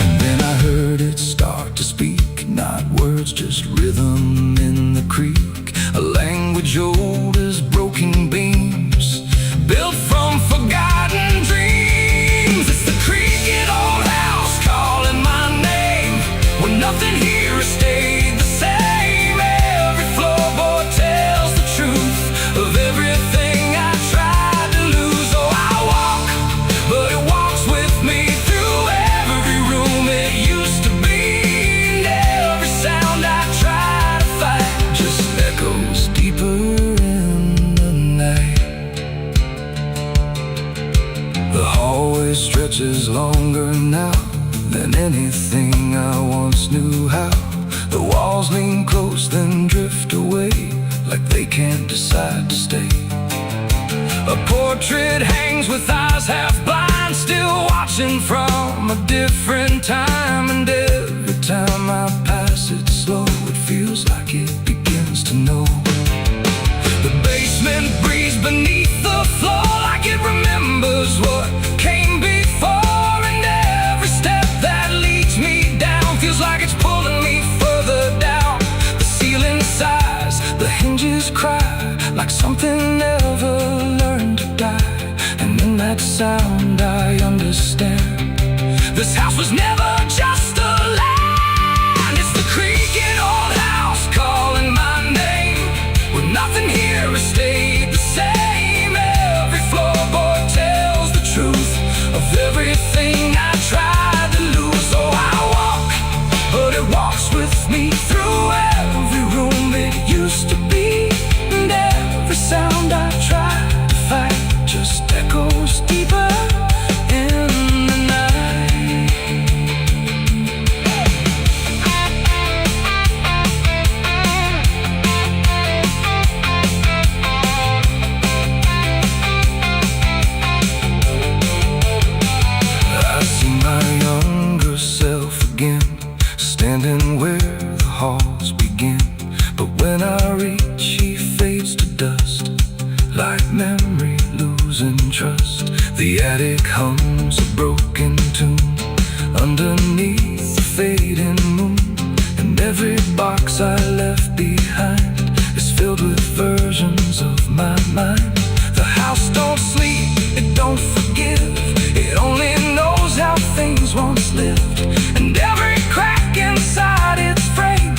And then I heard it start to speak, not words, just rhythm in the creek, a language old as broken beams, built from forgotten dreams. It's the creaking old house calling my name, when nothing here has stayed the same. Every floorboard tells the truth of everything I tried to lose. Oh, I walk, but it walks with me through every room it used to be, and every sound I try to fight just echoes deeper in the night. The hallway stretches longer now than anything I once knew how. The walls lean close then drift away, like they can't decide to stay. A portrait hangs with eyes half blind, still watching from a different time, and every time I pass it slow, it feels like it begins to know. The basement breathes beneath the floor like it remembers what came before, and every step that leads me down feels like it's pulling me further down. The ceiling sighs, the hinges cry, like something never learned to die. And in that sound I understand, this house was never just a land. It's the creaking old house calling my name, when nothing here has stayed the same. Every floorboard tells the truth of everything I tried to lose. Oh, I walk, but it walks with me through every room it used to be, and every sound I try to fight just echoes deeper in the night. I see my younger self again, standing where the halls begin, but when I reach he fades to dust, like memory losing trust. The attic hums a broken tune underneath the fading moon, and every box I left behind is filled with versions of my mind. The house don't sleep, it don't forgive, it only knows how things once lived, and every crack inside its frame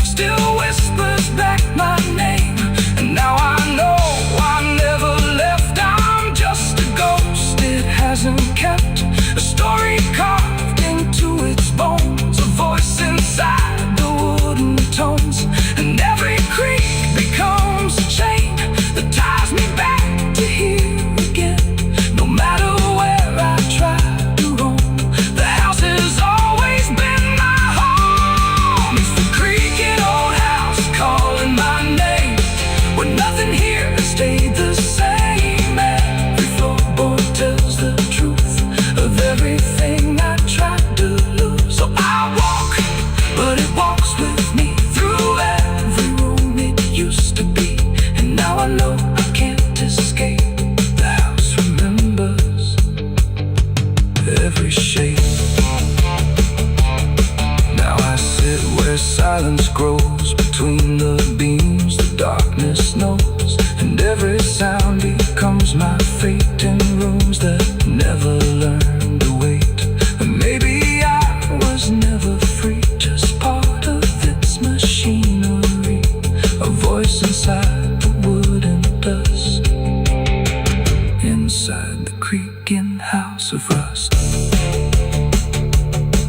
still whispers back my name. And now I know I never left, I'm just a ghost it hasn't kept, a story carved into its bones, a voice inside the wooden tones, and every creak becomes a chain that ties me back to here again. No matter where I try to roam, the house has always been my home. It's the creaking old house calling my name, when nothing here has stayed the same. Every floorboard tells the truth of everything I tried to lose. So I walk, but it walks with me through every room it used to be, and now I know I can't escape. The house remembers every shape. Now I sit where silence grows between the beams, the darkness knows, and every sound becomes my fate in rooms that never learned to wait. And maybe I was never free, just part of its machinery, a voice inside the wooden dust, inside the creaking house of rust.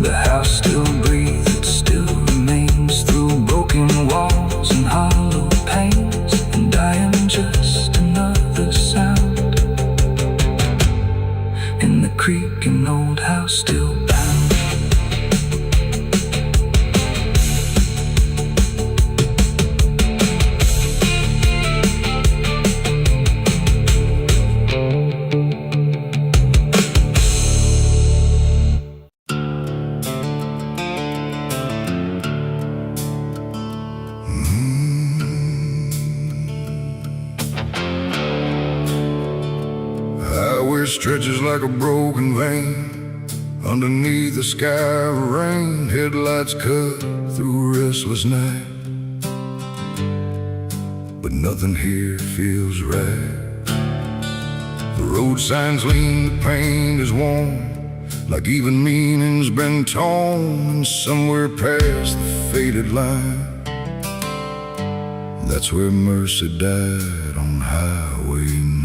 The house still breathes, it still remains through broken walls and hollow panes, and I am just another sound in the creaking old house still bound. stretches like a broken vein. Underneath the sky of rain, headlights cut through a restless night. But nothing here feels right. The road signs lean, the paint is worn, like even meaning's been torn. And somewhere past the faded line, that's where Mercy died, on Highway 9.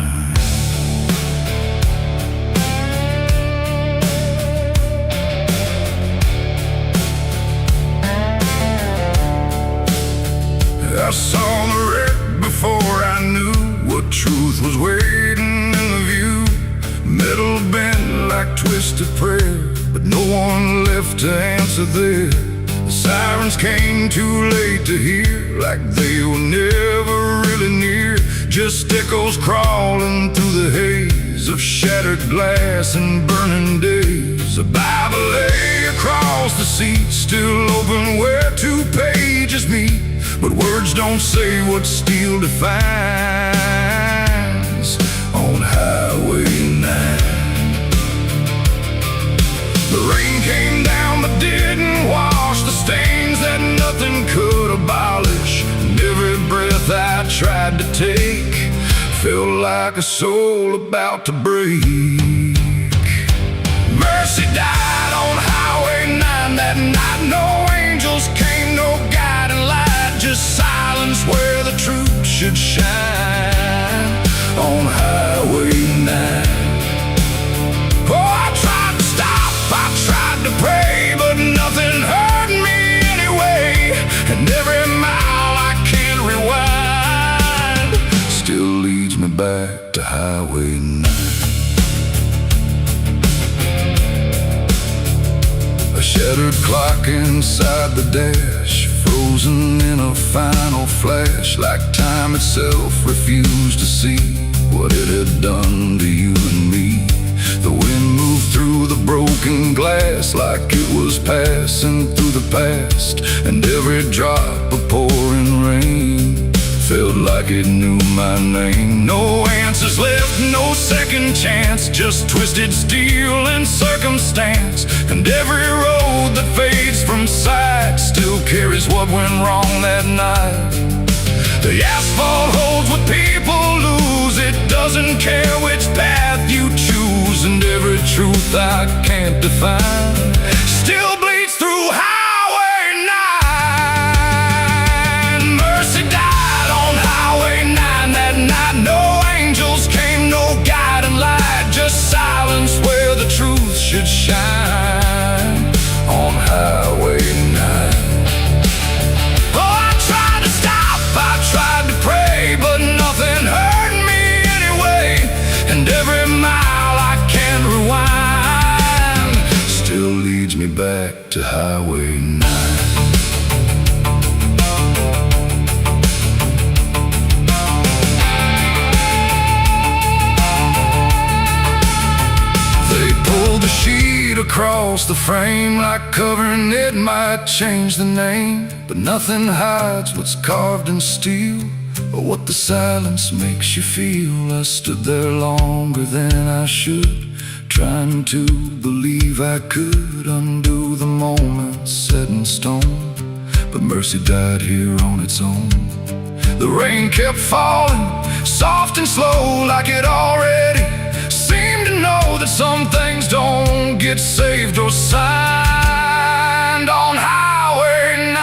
I saw the wreck before I knew what truth was waiting in the view. Metal bent like twisted prayer, but no one left to answer there. The sirens came too late to hear, like they were never really near. Just echoes crawling through the haze of shattered glass and burning days. A Bible lay across the seat, still open where 2 pages meet. But words don't say what steel defines on Highway 9. The rain came down but didn't wash the stains that nothing could abolish. And every breath I tried to take felt like a soul about to break. Mercy died on Highway 9 that night. No angels came, no guiding light, just silence where the truth should shine on Highway 9. Oh, I tried to stop, I tried to pray, but nothing hurt me anyway. And every mile I can't rewind still leads me back to Highway 9. A shattered clock inside the dash, frozen in a final flash, like time itself refused to see what it had done to you and me. The wind moved through the broken glass like it was passing through the past, and every drop of pouring rain felt like it knew my name. No answers left, no second chance, just twisted steel and circumstance. And every road that fades from sight still carries what went wrong that night. The asphalt holds what people lose, it doesn't care which path you choose. And every truth I can't define still bleeds through Highway 9. Mercy died on Highway 9 that night. No angels came, no guiding light, just silence where the truth should shine on Highway 9. Oh, I tried to stop, I tried to pray, but nothing hurt me anyway. And every mile I can't rewind still leads me back to Highway 9. They pulled the sheet across the frame, like covering it might change the name. But nothing hides what's carved in steel, or what the silence makes you feel. I stood there longer than I should, trying to believe I could undo the moment set in stone. But Mercy died here on its own. The rain kept falling, soft and slow, like it already seemed to know that some things don't get saved or signed on Highway 9.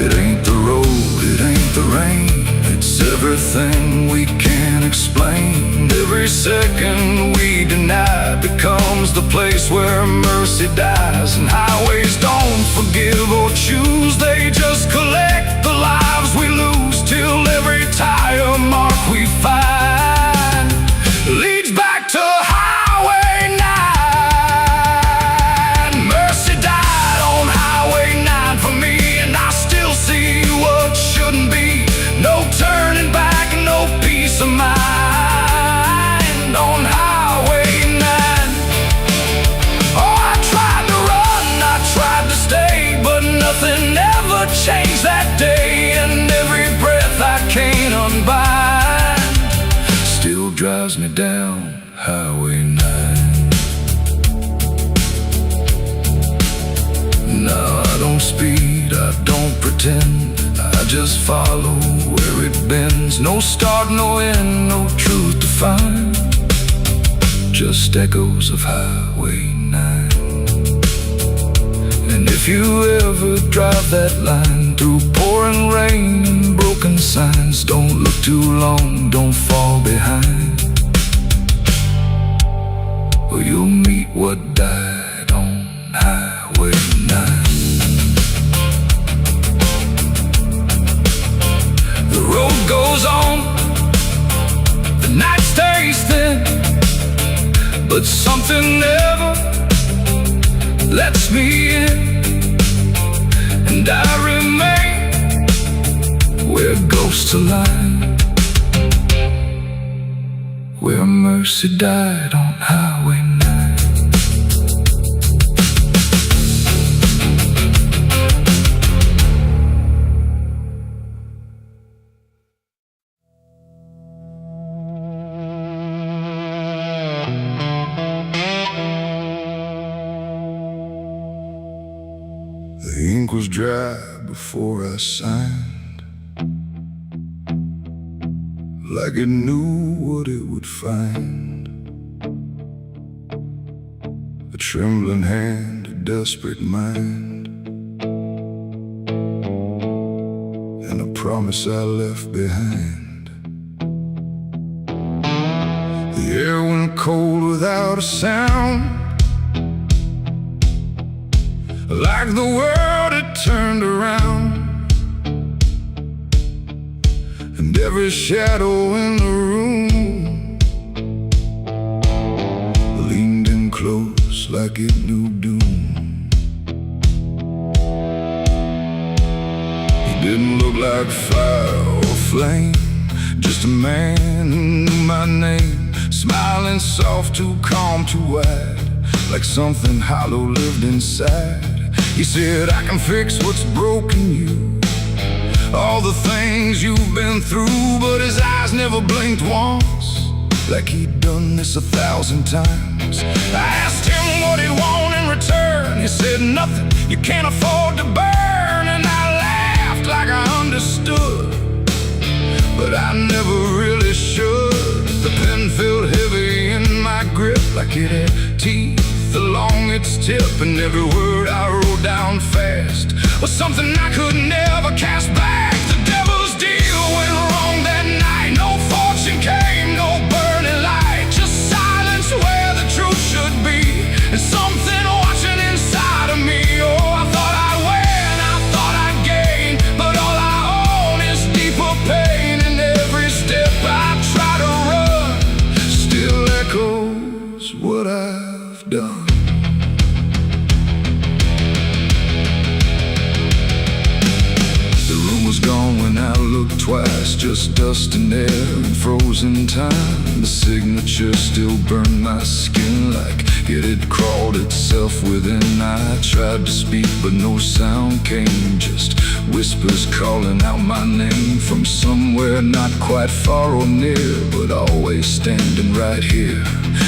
It ain't the road, it ain't the rain, it's everything we can't explain. Every second we deny becomes the place where mercy dies. And highways don't forgive or choose, they just collect the lives we lose, till every tire mark we find leads back to Highway 9. Mercy died on Highway 9 for me, and I still see what shouldn't be. No turning back, no peace of mind on Highway 9. Oh, I tried to run, I tried to stay, but nothing ever changed that speed, I don't pretend. I just follow where it bends. No start, no end, no truth to find. Just echoes of Highway 9. And if you ever drive that line through pouring rain and broken signs, don't look too long, don't fall behind, or you'll meet what died on Highway 9. The road goes on, the night stays thin, but something never lets me in. And I remain where ghosts align, where mercy died on Highway 9. The ink was dry before I signed, like it knew what it would find. A trembling hand, a desperate mind, and a promise I left behind. The air went cold without a sound, like the world had turned around, and every shadow in the room leaned in close like it knew doom. He didn't look like fire or flame, just a man who knew my name, smiling soft, too calm, too wide, like something hollow lived inside. He said, I can fix what's broken you, all the things you've been through. But his eyes never blinked once, like he'd done this 1,000 times. I asked him what he'd want in return. He said, nothing you can't afford to burn. And I laughed like I understood, but I never really should. The pen felt heavy in my grip, like it had teeth along its tip, and every word I wrote down fast was something I could never cast back. The devil's deal went wrong that night. No fortune came, no burning light, just silence where the truth should be, and something watching inside of me. Oh, I thought I'd win, I thought I'd gain, but all I own is deeper pain. And every step I try to run still echoes what I've done. Gone when I looked twice, just dust and air and frozen time. The signature still burned my skin like it had crawled itself within. I tried to speak but no sound came, just whispers calling out my name from somewhere not quite far or near, but always standing right here.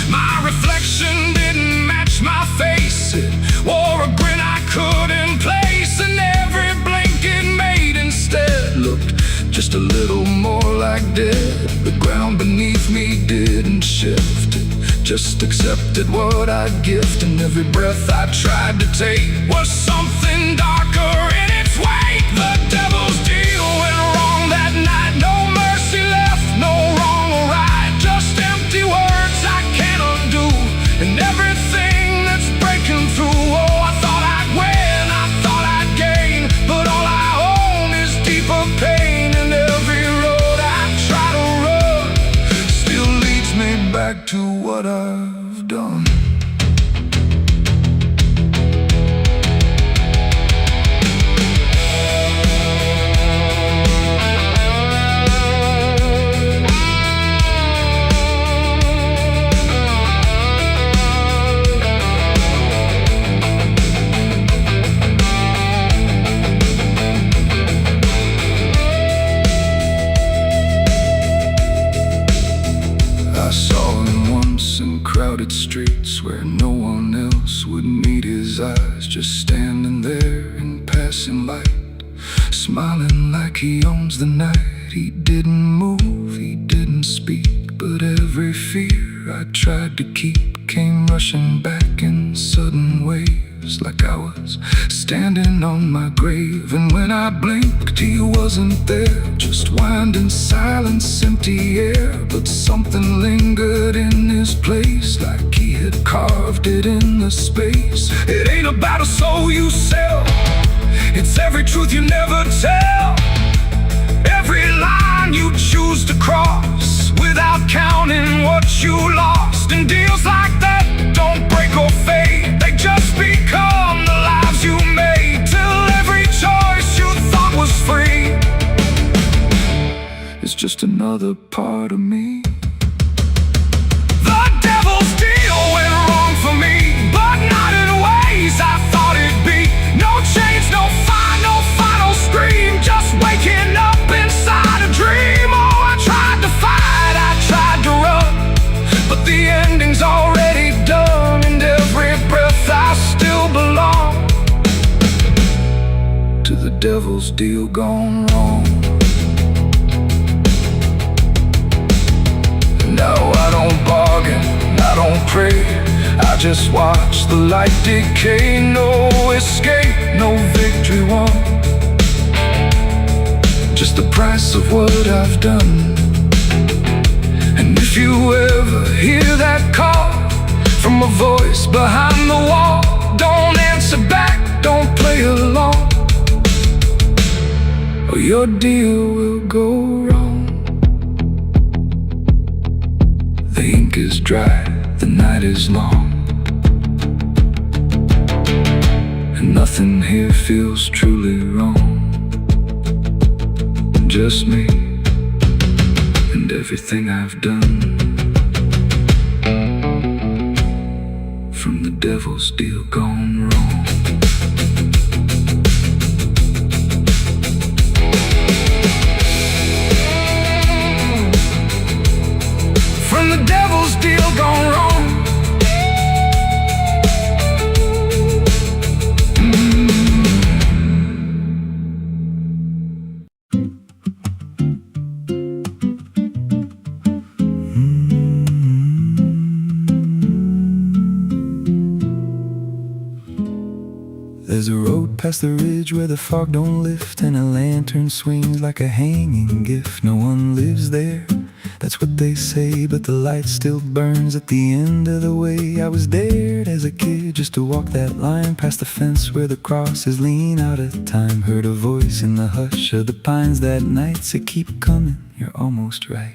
My reflection didn't match my face, it wore a grin I couldn't place, and every blink it made instead looked just a little more like dead. The ground beneath me didn't shift, it just accepted what I'd gift. And every breath I tried to take was something darker in its wake. The devil's deal went wrong that night. No mercy left, no wrong or right, just empty words I can't undo, and everything that's breaking through. Oh, I thought I'd win, I thought I'd gain, but all I own is deeper pain. And every road I try to run still leads me back to what I've done. streets where no one else would meet his eyes, just standing there in passing light, smiling like he owns the night. He didn't move, he didn't speak, but every fear I tried to keep came rushing back in sudden waves, like I was standing on my grave. And when I blinked, he wasn't there, just winding silence, empty air. But something lingered in his place, like he had carved it in the space. It ain't about a soul you sell, it's every truth you never tell, every line you choose to cross without counting what you lost. And deals like that don't break or fade, they just become the lives you made, till every choice you thought was free is just another part of me. The devil's deal went wrong for me, but not in ways I thought it'd be. No change, no fine, no final scream, just waking up inside a dream. Oh, I tried to fight, I tried to run, but the ending's already done, and every breath I still belong to the devil's deal gone wrong. No, I don't bargain, I don't pray, I just watch the light decay. No escape, no victory won, just the price of what I've done. And if you ever hear that call from a voice behind the wall, don't answer back, don't play along, or your deal will go wrong. The ink is dry, the night is long, and nothing here feels truly wrong. Just me and everything I've done, from the devil's deal gone wrong. From the devil's deal gone wrong. There's a road past the ridge where the fog don't lift, and a lantern swings like a hanging gift. No one lives there, that's what they say, but the light still burns at the end of the way. I was dared as a kid just to walk that line past the fence where the crosses lean out of time. Heard a voice in the hush of the pines that night say, keep coming, you're almost right.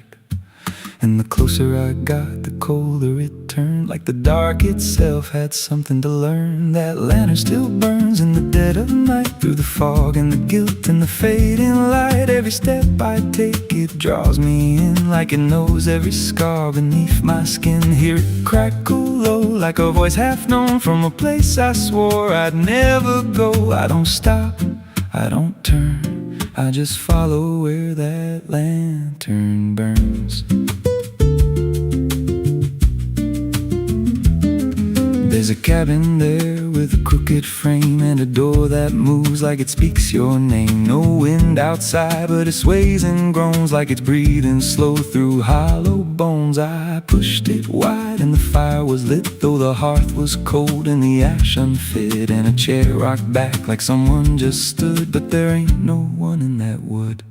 And the closer I got, the colder it turned, like the dark itself had something to learn. That lantern still burns in the dead of night, through the fog and the guilt and the fading light. Every step I take, it draws me in, like it knows every scar beneath my skin. Hear it crackle low, like a voice half known, from a place I swore I'd never go. I don't stop, I don't turn, I just follow where that lantern burns. There's a cabin there with a crooked frame, and a door that moves like it speaks your name. No wind outside, but it sways and groans like it's breathing slow through hollow bones. I pushed it wide and the fire was lit, though the hearth was cold and the ash unfit, and a chair rocked back like someone just stood. But there ain't no one in that wood.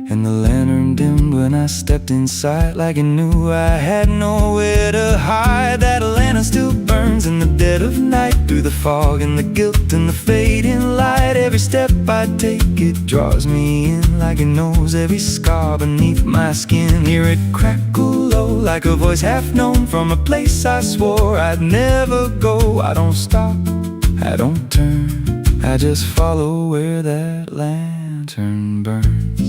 And the lantern dimmed when I stepped inside, like it knew I had nowhere to hide. That lantern still burns in the dead of night, through the fog and the guilt and the fading light. Every step I take, it draws me in, like it knows every scar beneath my skin. Hear it crackle low, like a voice half known, from a place I swore I'd never go. I don't stop, I don't turn, I just follow where that lantern burns.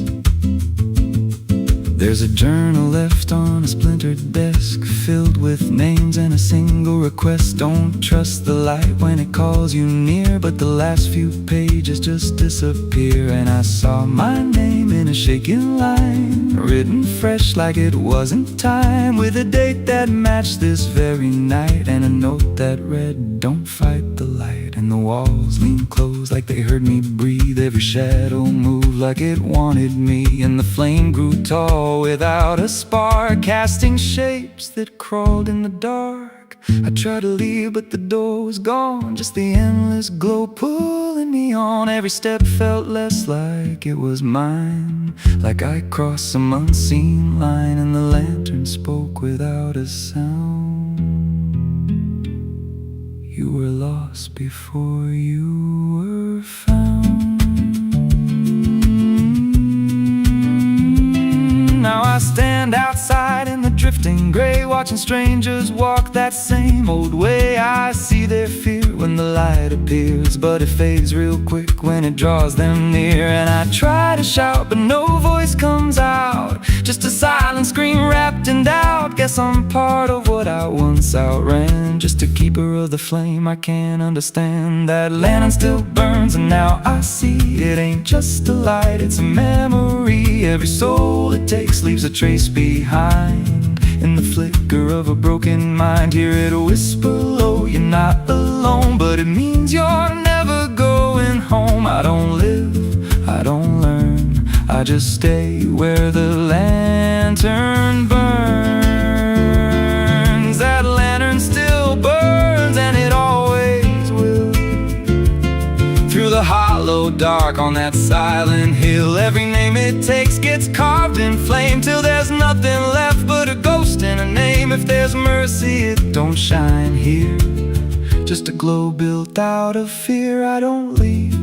There's a journal left on a splintered desk, filled with names and a single request. Don't trust the light when it calls you near, but the last few pages just disappear. And I saw my name in a shaking line, written fresh like it wasn't time, with a date that matched this very night, and a note that read, don't fight the light. And the walls leaned close like they heard me breathe, every shadow moved like it wanted me, and the flame grew tall without a spark, casting shapes that crawled in the dark. I tried to leave, but the door was gone, just the endless glow pulling me on. Every step felt less like it was mine, like I crossed some unseen line, and the lantern spoke without a sound. You were lost before you were found. Now I stand outside in the drifting gray, watching strangers walk that same old way. I see their fear when the light appears, but it fades real quick when it draws them near. And I try to shout, but no voice comes out, just a silent scream wrapped in doubt. Guess I'm part of what I once outran, just a keeper of the flame I can't understand. That lantern still burns, and now I see it ain't just a light, it's a memory. Every soul it takes leaves a trace behind, in the flicker of a broken mind. Hear it whisper low, you're not alone, but it means you're never going home. I don't live, I don't learn, I just stay where the lantern burns. That lantern still burns, and it always will. Through the hollow dark on that silent hill, every name it takes gets carved in flame, till there's nothing left but a ghost and a name. If there's mercy, it don't shine here, just a glow built out of fear. I don't leave,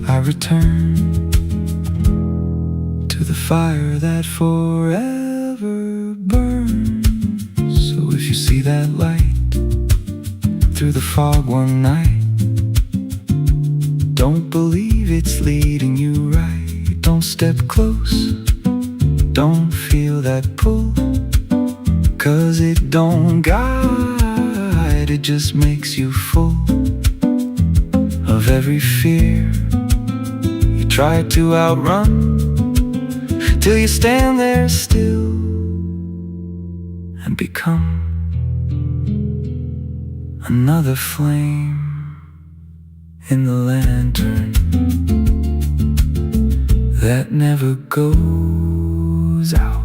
I return to the fire that forever burns. So if you see that light through the fog one night, don't believe it's leading you right. Don't step close, don't feel that pull, 'cause it don't guide, it just makes you full of every fear you try to outrun, till you stand there still and become another flame in the lantern that never goes out.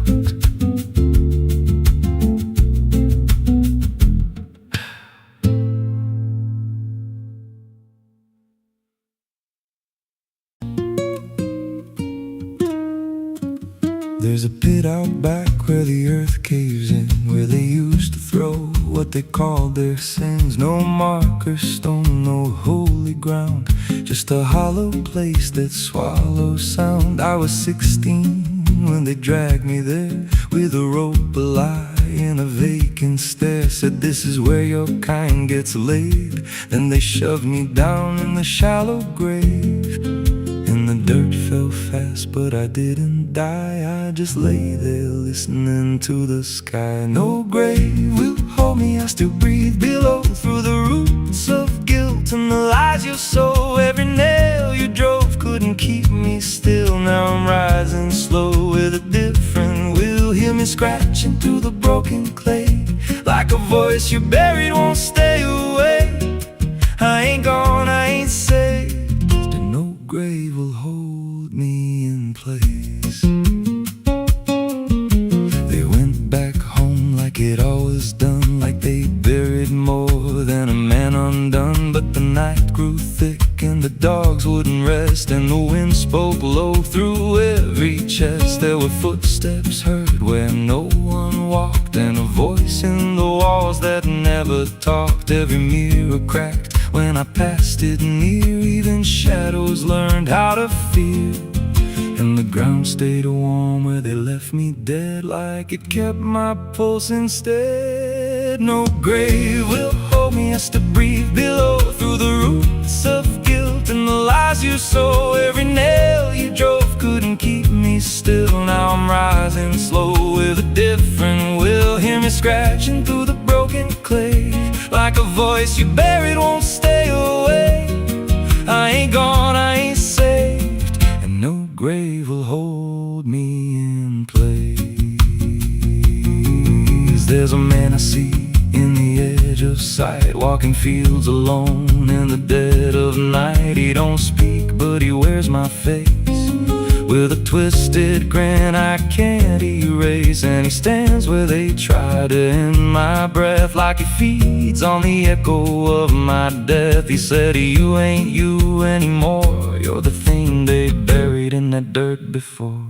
There's a pit out back where the earth caves in, where they used to throw what they called their sins. No marker stone, no holy ground, just a hollow place that swallows sound. I was 16 when they dragged me there, with a rope, a lie, and a vacant stare. Said, this is where your kind gets laid. Then they shoved me down in the shallow grave, and the dirt fell fast, but I didn't die. I just lay there listening to the sky. No grave will hold me, I still breathe below, through the roots of guilt and the lies you sow. Every nail you drove couldn't keep me still. Now I'm rising slow with a different will. Hear me scratching through the broken clay, like a voice you buried won't stay away. I ain't gone, I ain't saved, and no grave will hold me in place. They went back home like it always done, like they buried more than a man undone. But the night grew thick and the dogs wouldn't rest, and the wind spoke low through every chest. There were footsteps heard where no one walked, and a voice in the walls that never talked. Every mirror cracked when I passed it near, even shadows learned how to fear. And the ground stayed warm where they left me dead, like it kept my pulse instead. No grave will hold me, I still breathe below, through the roots of guilt and the lies you sow. Every nail you drove couldn't keep me still. Now I'm rising slow with a different will. Hear me scratching through the broken clay, like a voice you buried won't stay away. I ain't gone, I ain't saved, and no grave will hold me in place. There's a man I see in the edge of sight, walking fields alone in the dead of night. He don't speak, but he wears my face with a twisted grin I can't erase. And he stands where they try to end my breath, like he feeds on the echo of my death. He said, you ain't you anymore, you're the thing they buried in that dirt before.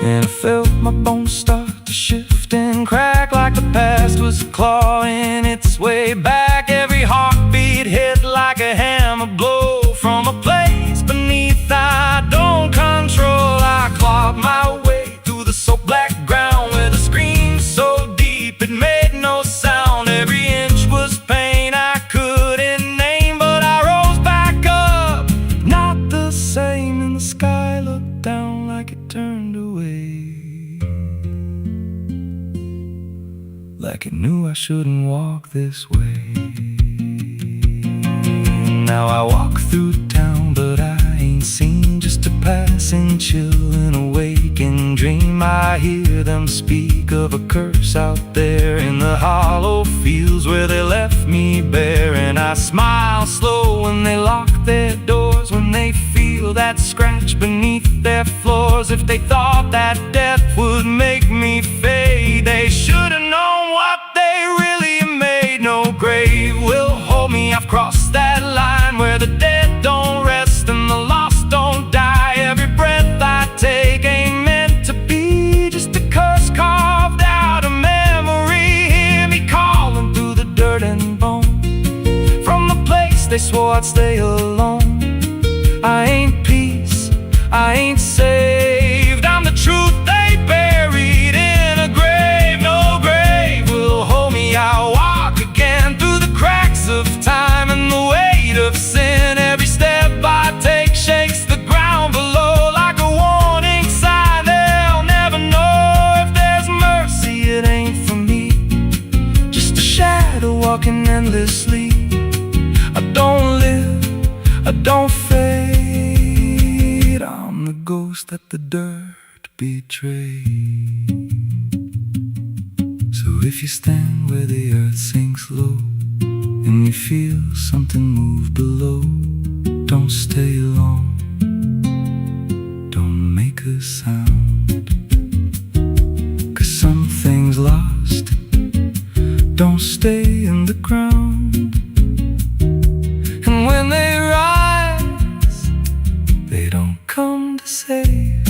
And I felt my bones start to shift and crack, like the past was clawing its way back. Every heartbeat hit like a hammer blow from a place beneath I don't control. I clawed my way through the soaked black ground with a scream so deep it made no sound. Every inch was pain I couldn't name, but I rose back up, not the same. And the sky looked down like it turned away, like it knew I shouldn't walk this way. Now I walk through town, but I ain't seen, just a passing chill in a waking dream. I hear them speak of a curse out there in the hollow fields where they left me bare. And I smile slow when they lock their doors, when they feel that scratch beneath their floors. If they thought that death would make me fade, they should have known what they really made. No grave will hold me, I've crossed that line where the dead don't rest and the lost don't die. Every breath I take ain't meant to be, just a curse carved out of memory. Hear me calling through the dirt and bone, from the place they swore I'd stay alone. I ain't peace, I ain't saved, I'm the truth they buried in a grave. No grave will hold me, I'll walk again through the cracks of time and the weight of sin. Every step I take shakes the ground below like a warning sign. They'll never know if there's mercy, it ain't for me, just a shadow walking endlessly. I don't live, I don't fade, I'm the ghost that the dirt betrayed. So if you stand where the earth sinks low and you feel something move below, don't stay long, don't make a sound, 'cause something's lost, don't stay in the ground. And when they rise, they don't come to save,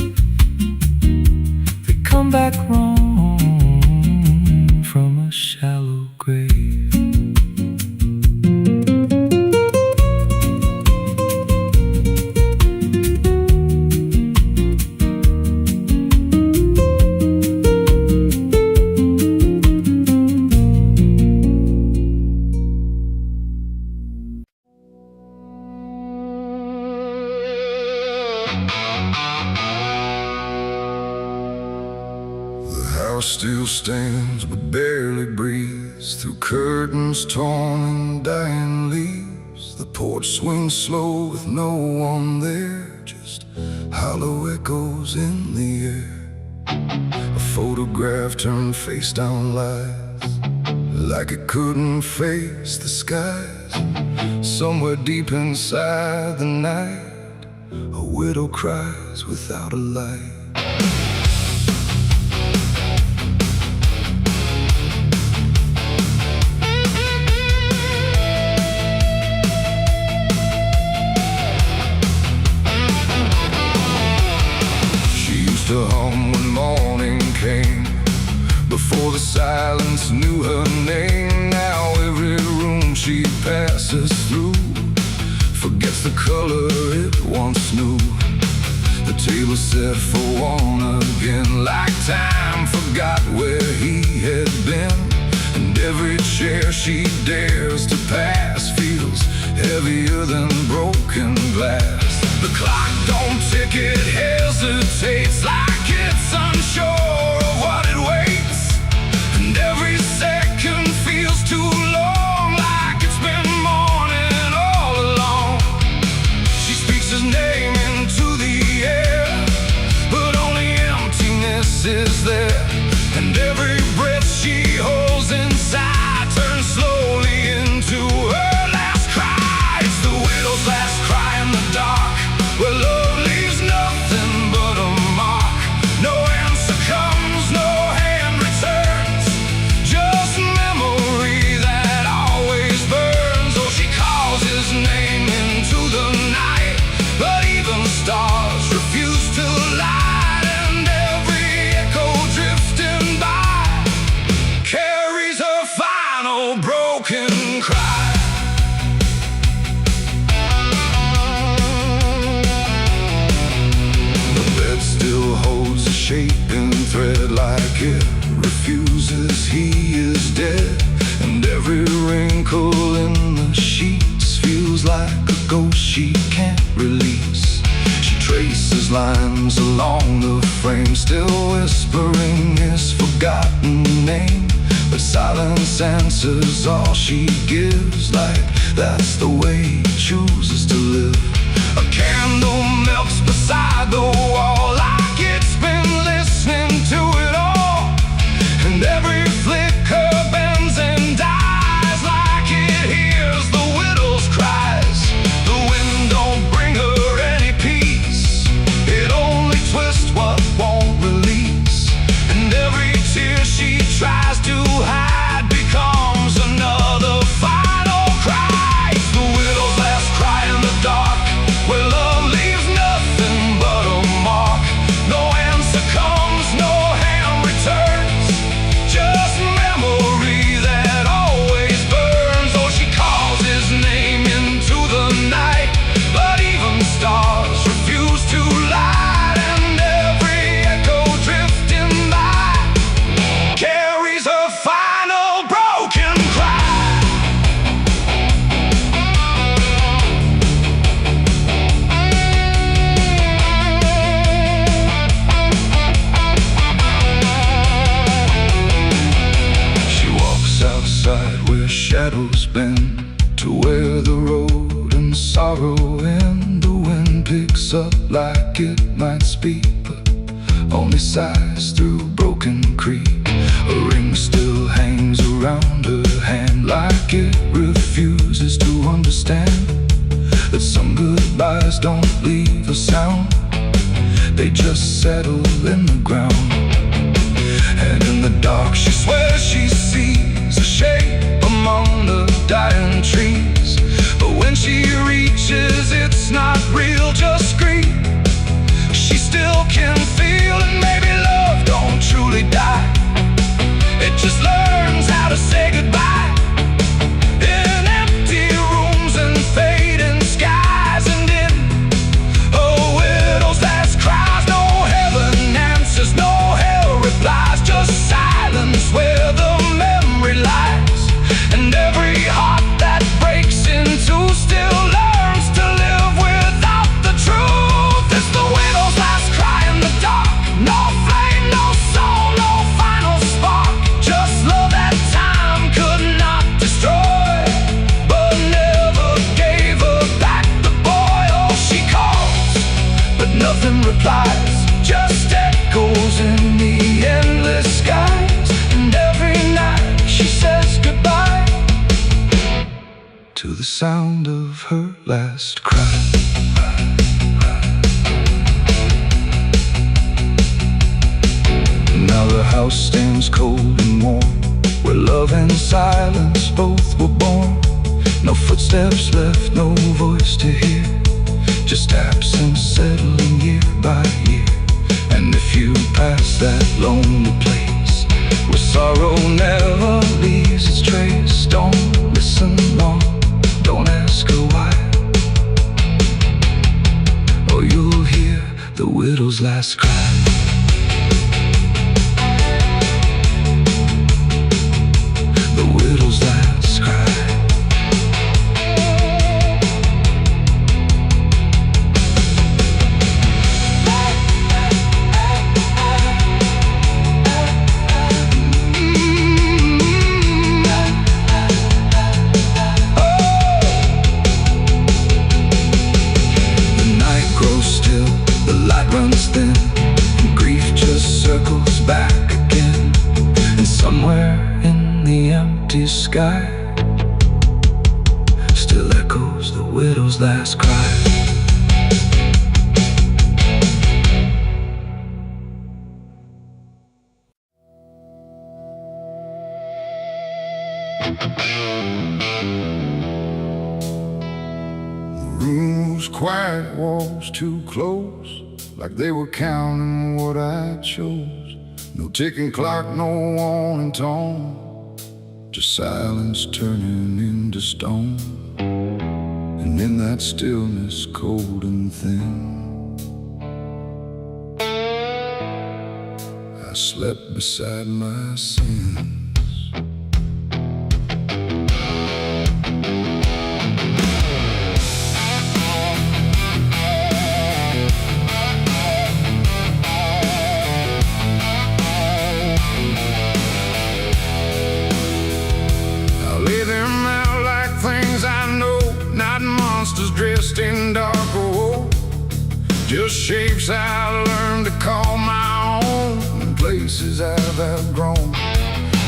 they come back wrong from a shallow grave. Still stands but barely breathes through curtains torn and dying leaves. The porch swings slow with no one there, just hollow echoes in the air. A photograph turned face down lies, like it couldn't face the skies. Somewhere deep inside the night, a widow cries without a light. To hum when morning came, before the silence knew her name. Now every room she passes through forgets the color it once knew. The table set for one again, like time forgot where he had been. And every chair she dares to pass feels heavier than broken glass. The clock don't tick, it hesitates like nights unsure of what it waits, and every second feels too long, like it's been morning all along. She speaks his name into the air, but only emptiness is there, and every breath she holds inside turns slowly into her last cry. It's the widow's last cry in the dark, where love leaves nothing but a mark. No answer comes, no hand returns, just memory that always burns. Oh, she calls his name into the night, but even stars refuse to light, and every echo drifting by carries her final broken cry. The bed still holds a shaping thread, like it refuses he is dead, and every wrinkle in the sheets feels like a ghost she can't release. She traces lines along the frame, still whispering his forgotten name, but silence answers all she gives, like that's the way he chooses to live. A candle melts beside the wall, like it's been listening to it all, and every flicker bends and dies, like it hears the widow's cries. The wind don't bring her any peace, it only twists what won't release, and every tear she tries to hide becomes another final cry. It's the widow's last cry in the dark, where love leaves nothing but a mark. No answer comes, no hand returns, just memory that always burns. Oh, she calls his name into the night, but even stars refuse to light, and every echo drifting by carries her final broken cry. She walks outside where shadows bend, to where the road and sorrow end. The wind picks up like it might speak, but only sighs through broken creek. A ring still hangs around her hand, like it refuses to understand that some goodbyes don't leave a sound, they just settle in the ground. And in the dark she swears she sees a shape among the dying trees, but when she reaches it's not real, just grief. She still can feel, and maybe love don't truly die, it just learns how to say goodbye. In empty rooms and fading skies, and in a widow's last cries, no heaven answers, no hell replies, just silence where the memory lies, and every heart that breaks in two still learns to live without the truth. It's the widow's last cry in the dark, no flame, no soul, no final spark, just love that time could not destroy, but never gave her back the boy. Oh, she calls, but nothing replies, just echoes in the endless skies, and every night she says goodbye to the sound of her last cry. Now the house stands cold and warm, where love and silence both were born. No footsteps left, no voice to hear, just absence settling year by year. And if you pass that lonely place, where sorrow never leaves its trace, don't listen long, don't ask her why, or you'll hear the widow's last cry. The widow's last cry. widow's last cry. The room was quiet, walls too close, like they were counting what I chose. No ticking clock, no warning tone, just silence turning into stone. And in that stillness, cold and thin, I slept beside my sins. Dressed in dark gold, just shapes I learned to call my own, and places I've outgrown.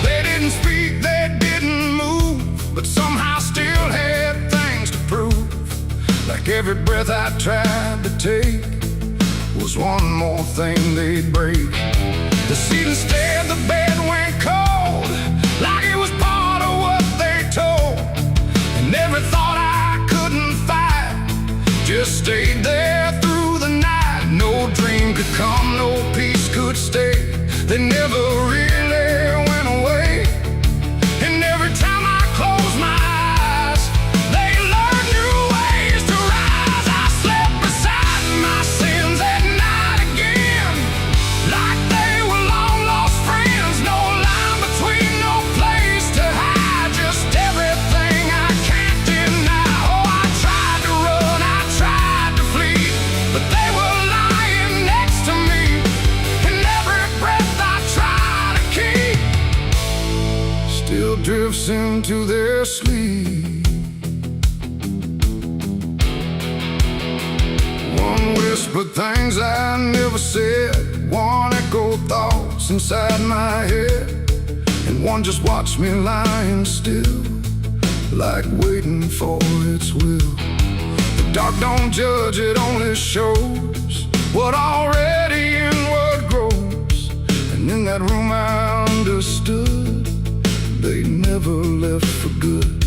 They didn't speak, they didn't move, but somehow still had things to prove. Like every breath I tried to take was one more thing they'd break. The seat instead, the bed went cold, like it was part of what they told. And every thought I couldn't fight just stayed there through the night. No dream could come, no peace could stay. They never really went away. And every time I close my eyes, they learn new ways to rise. I slept beside my sins at night again, like they were long lost friends. No line between, no place to hide, just everything I can't deny. Oh, I tried to run, I tried to flee, but they were lying next to me. And every breath I try to keep still drifts into their sleep. One whispered things I never said, one echoed thoughts inside my head, and one just watched me lying still, like waiting for its will. The dark don't judge, it only shows what already inward grows. And in that room I understood they never left for good.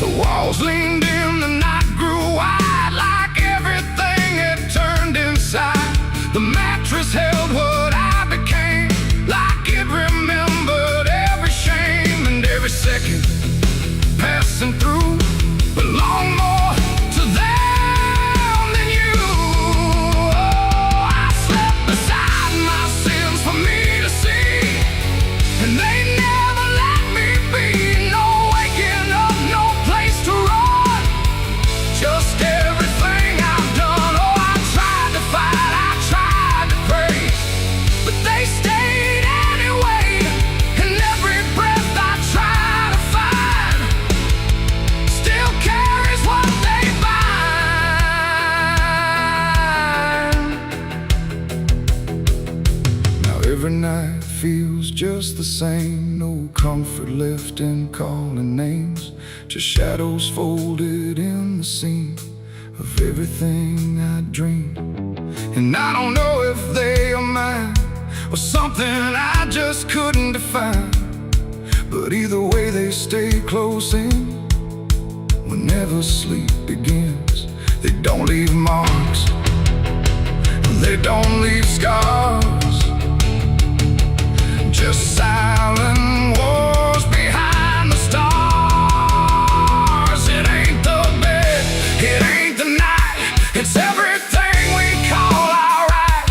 The walls leaned in, the night grew wide, like everything had turned inside. The mattress held what I became, like it remembered every shame. And every second passing through belonged more to them than you. Oh, I slept beside my sins for me to see, and they never let me be. No waking up, no place to run, just everything I've done. Oh, I tried to fight, I tried to pray, but they stayed anyway. And every breath I try to find still carries what they find. Now every night feels just the same, no comfort left in calling names, just shadows folded in the seam of everything I dreamed. And I don't know if they are mine or something I just couldn't define, but either way they stay close in whenever sleep begins. They don't leave marks, they don't leave scars, just silent wars behind the stars. It ain't the bed, it ain't the night, it's everything we call alright.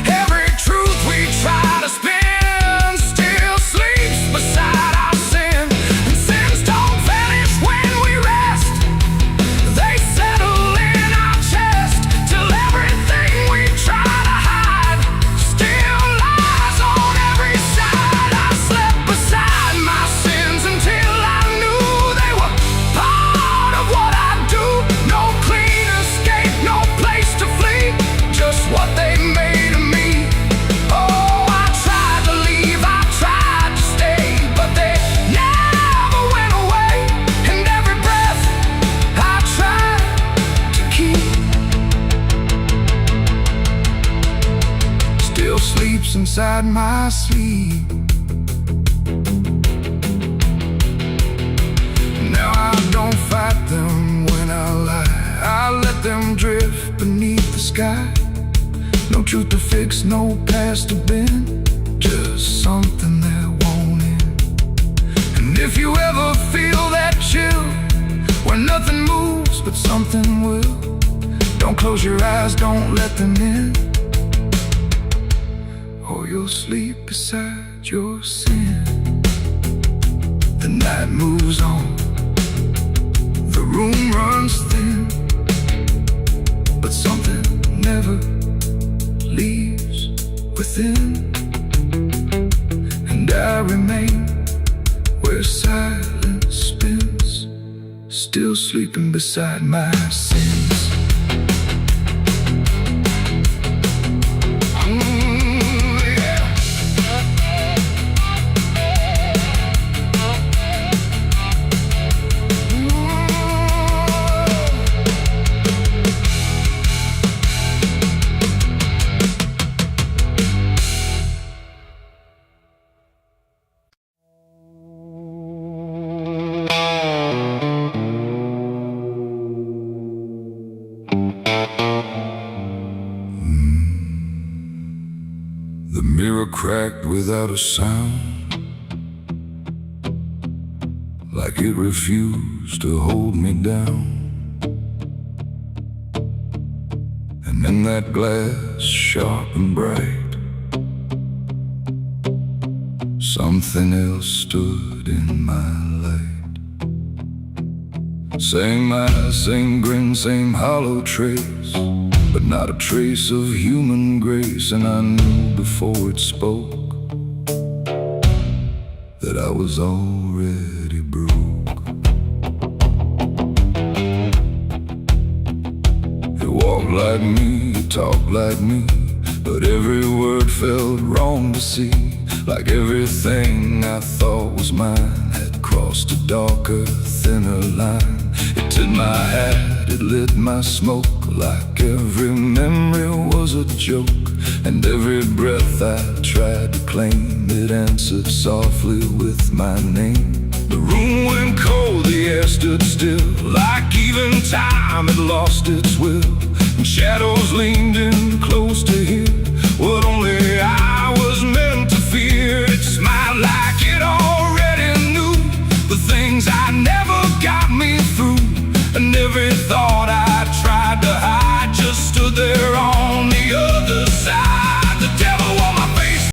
Every truth we try to spin still sleeps beside our sin. And sins don't vanish when we rest, they settle in our chest, till everything we try to hide still lies on every side. I slept beside inside my sleep. Now I don't fight them when I lie, I let them drift beneath the sky. No truth to fix, no past to bend, just something that won't end. And if you ever feel that chill, where nothing moves but something will, don't close your eyes, don't let them in, or you'll sleep beside your sin. The night moves on, the room runs thin, but something never leaves within. And I remain where silence spins, still sleeping beside my sins. The mirror cracked without a sound, like it refused to hold me down. And in that glass, sharp and bright, something else stood in my light. Same eyes, same grin, same hollow trace, but not a trace of human grace. And I knew before it spoke that I was already broke. It walked like me, it talked like me, but every word felt wrong to see. Like everything I thought was mine had crossed a darker, thinner line. It did my hat, it lit my smoke, like every memory was a joke. And every breath I tried to claim, it answered softly with my name. The room went cold, the air stood still, like even time had lost its will. And shadows leaned in close to hear what only I was meant to fear. It smiled like it already knew the things I never got me through, and every thought I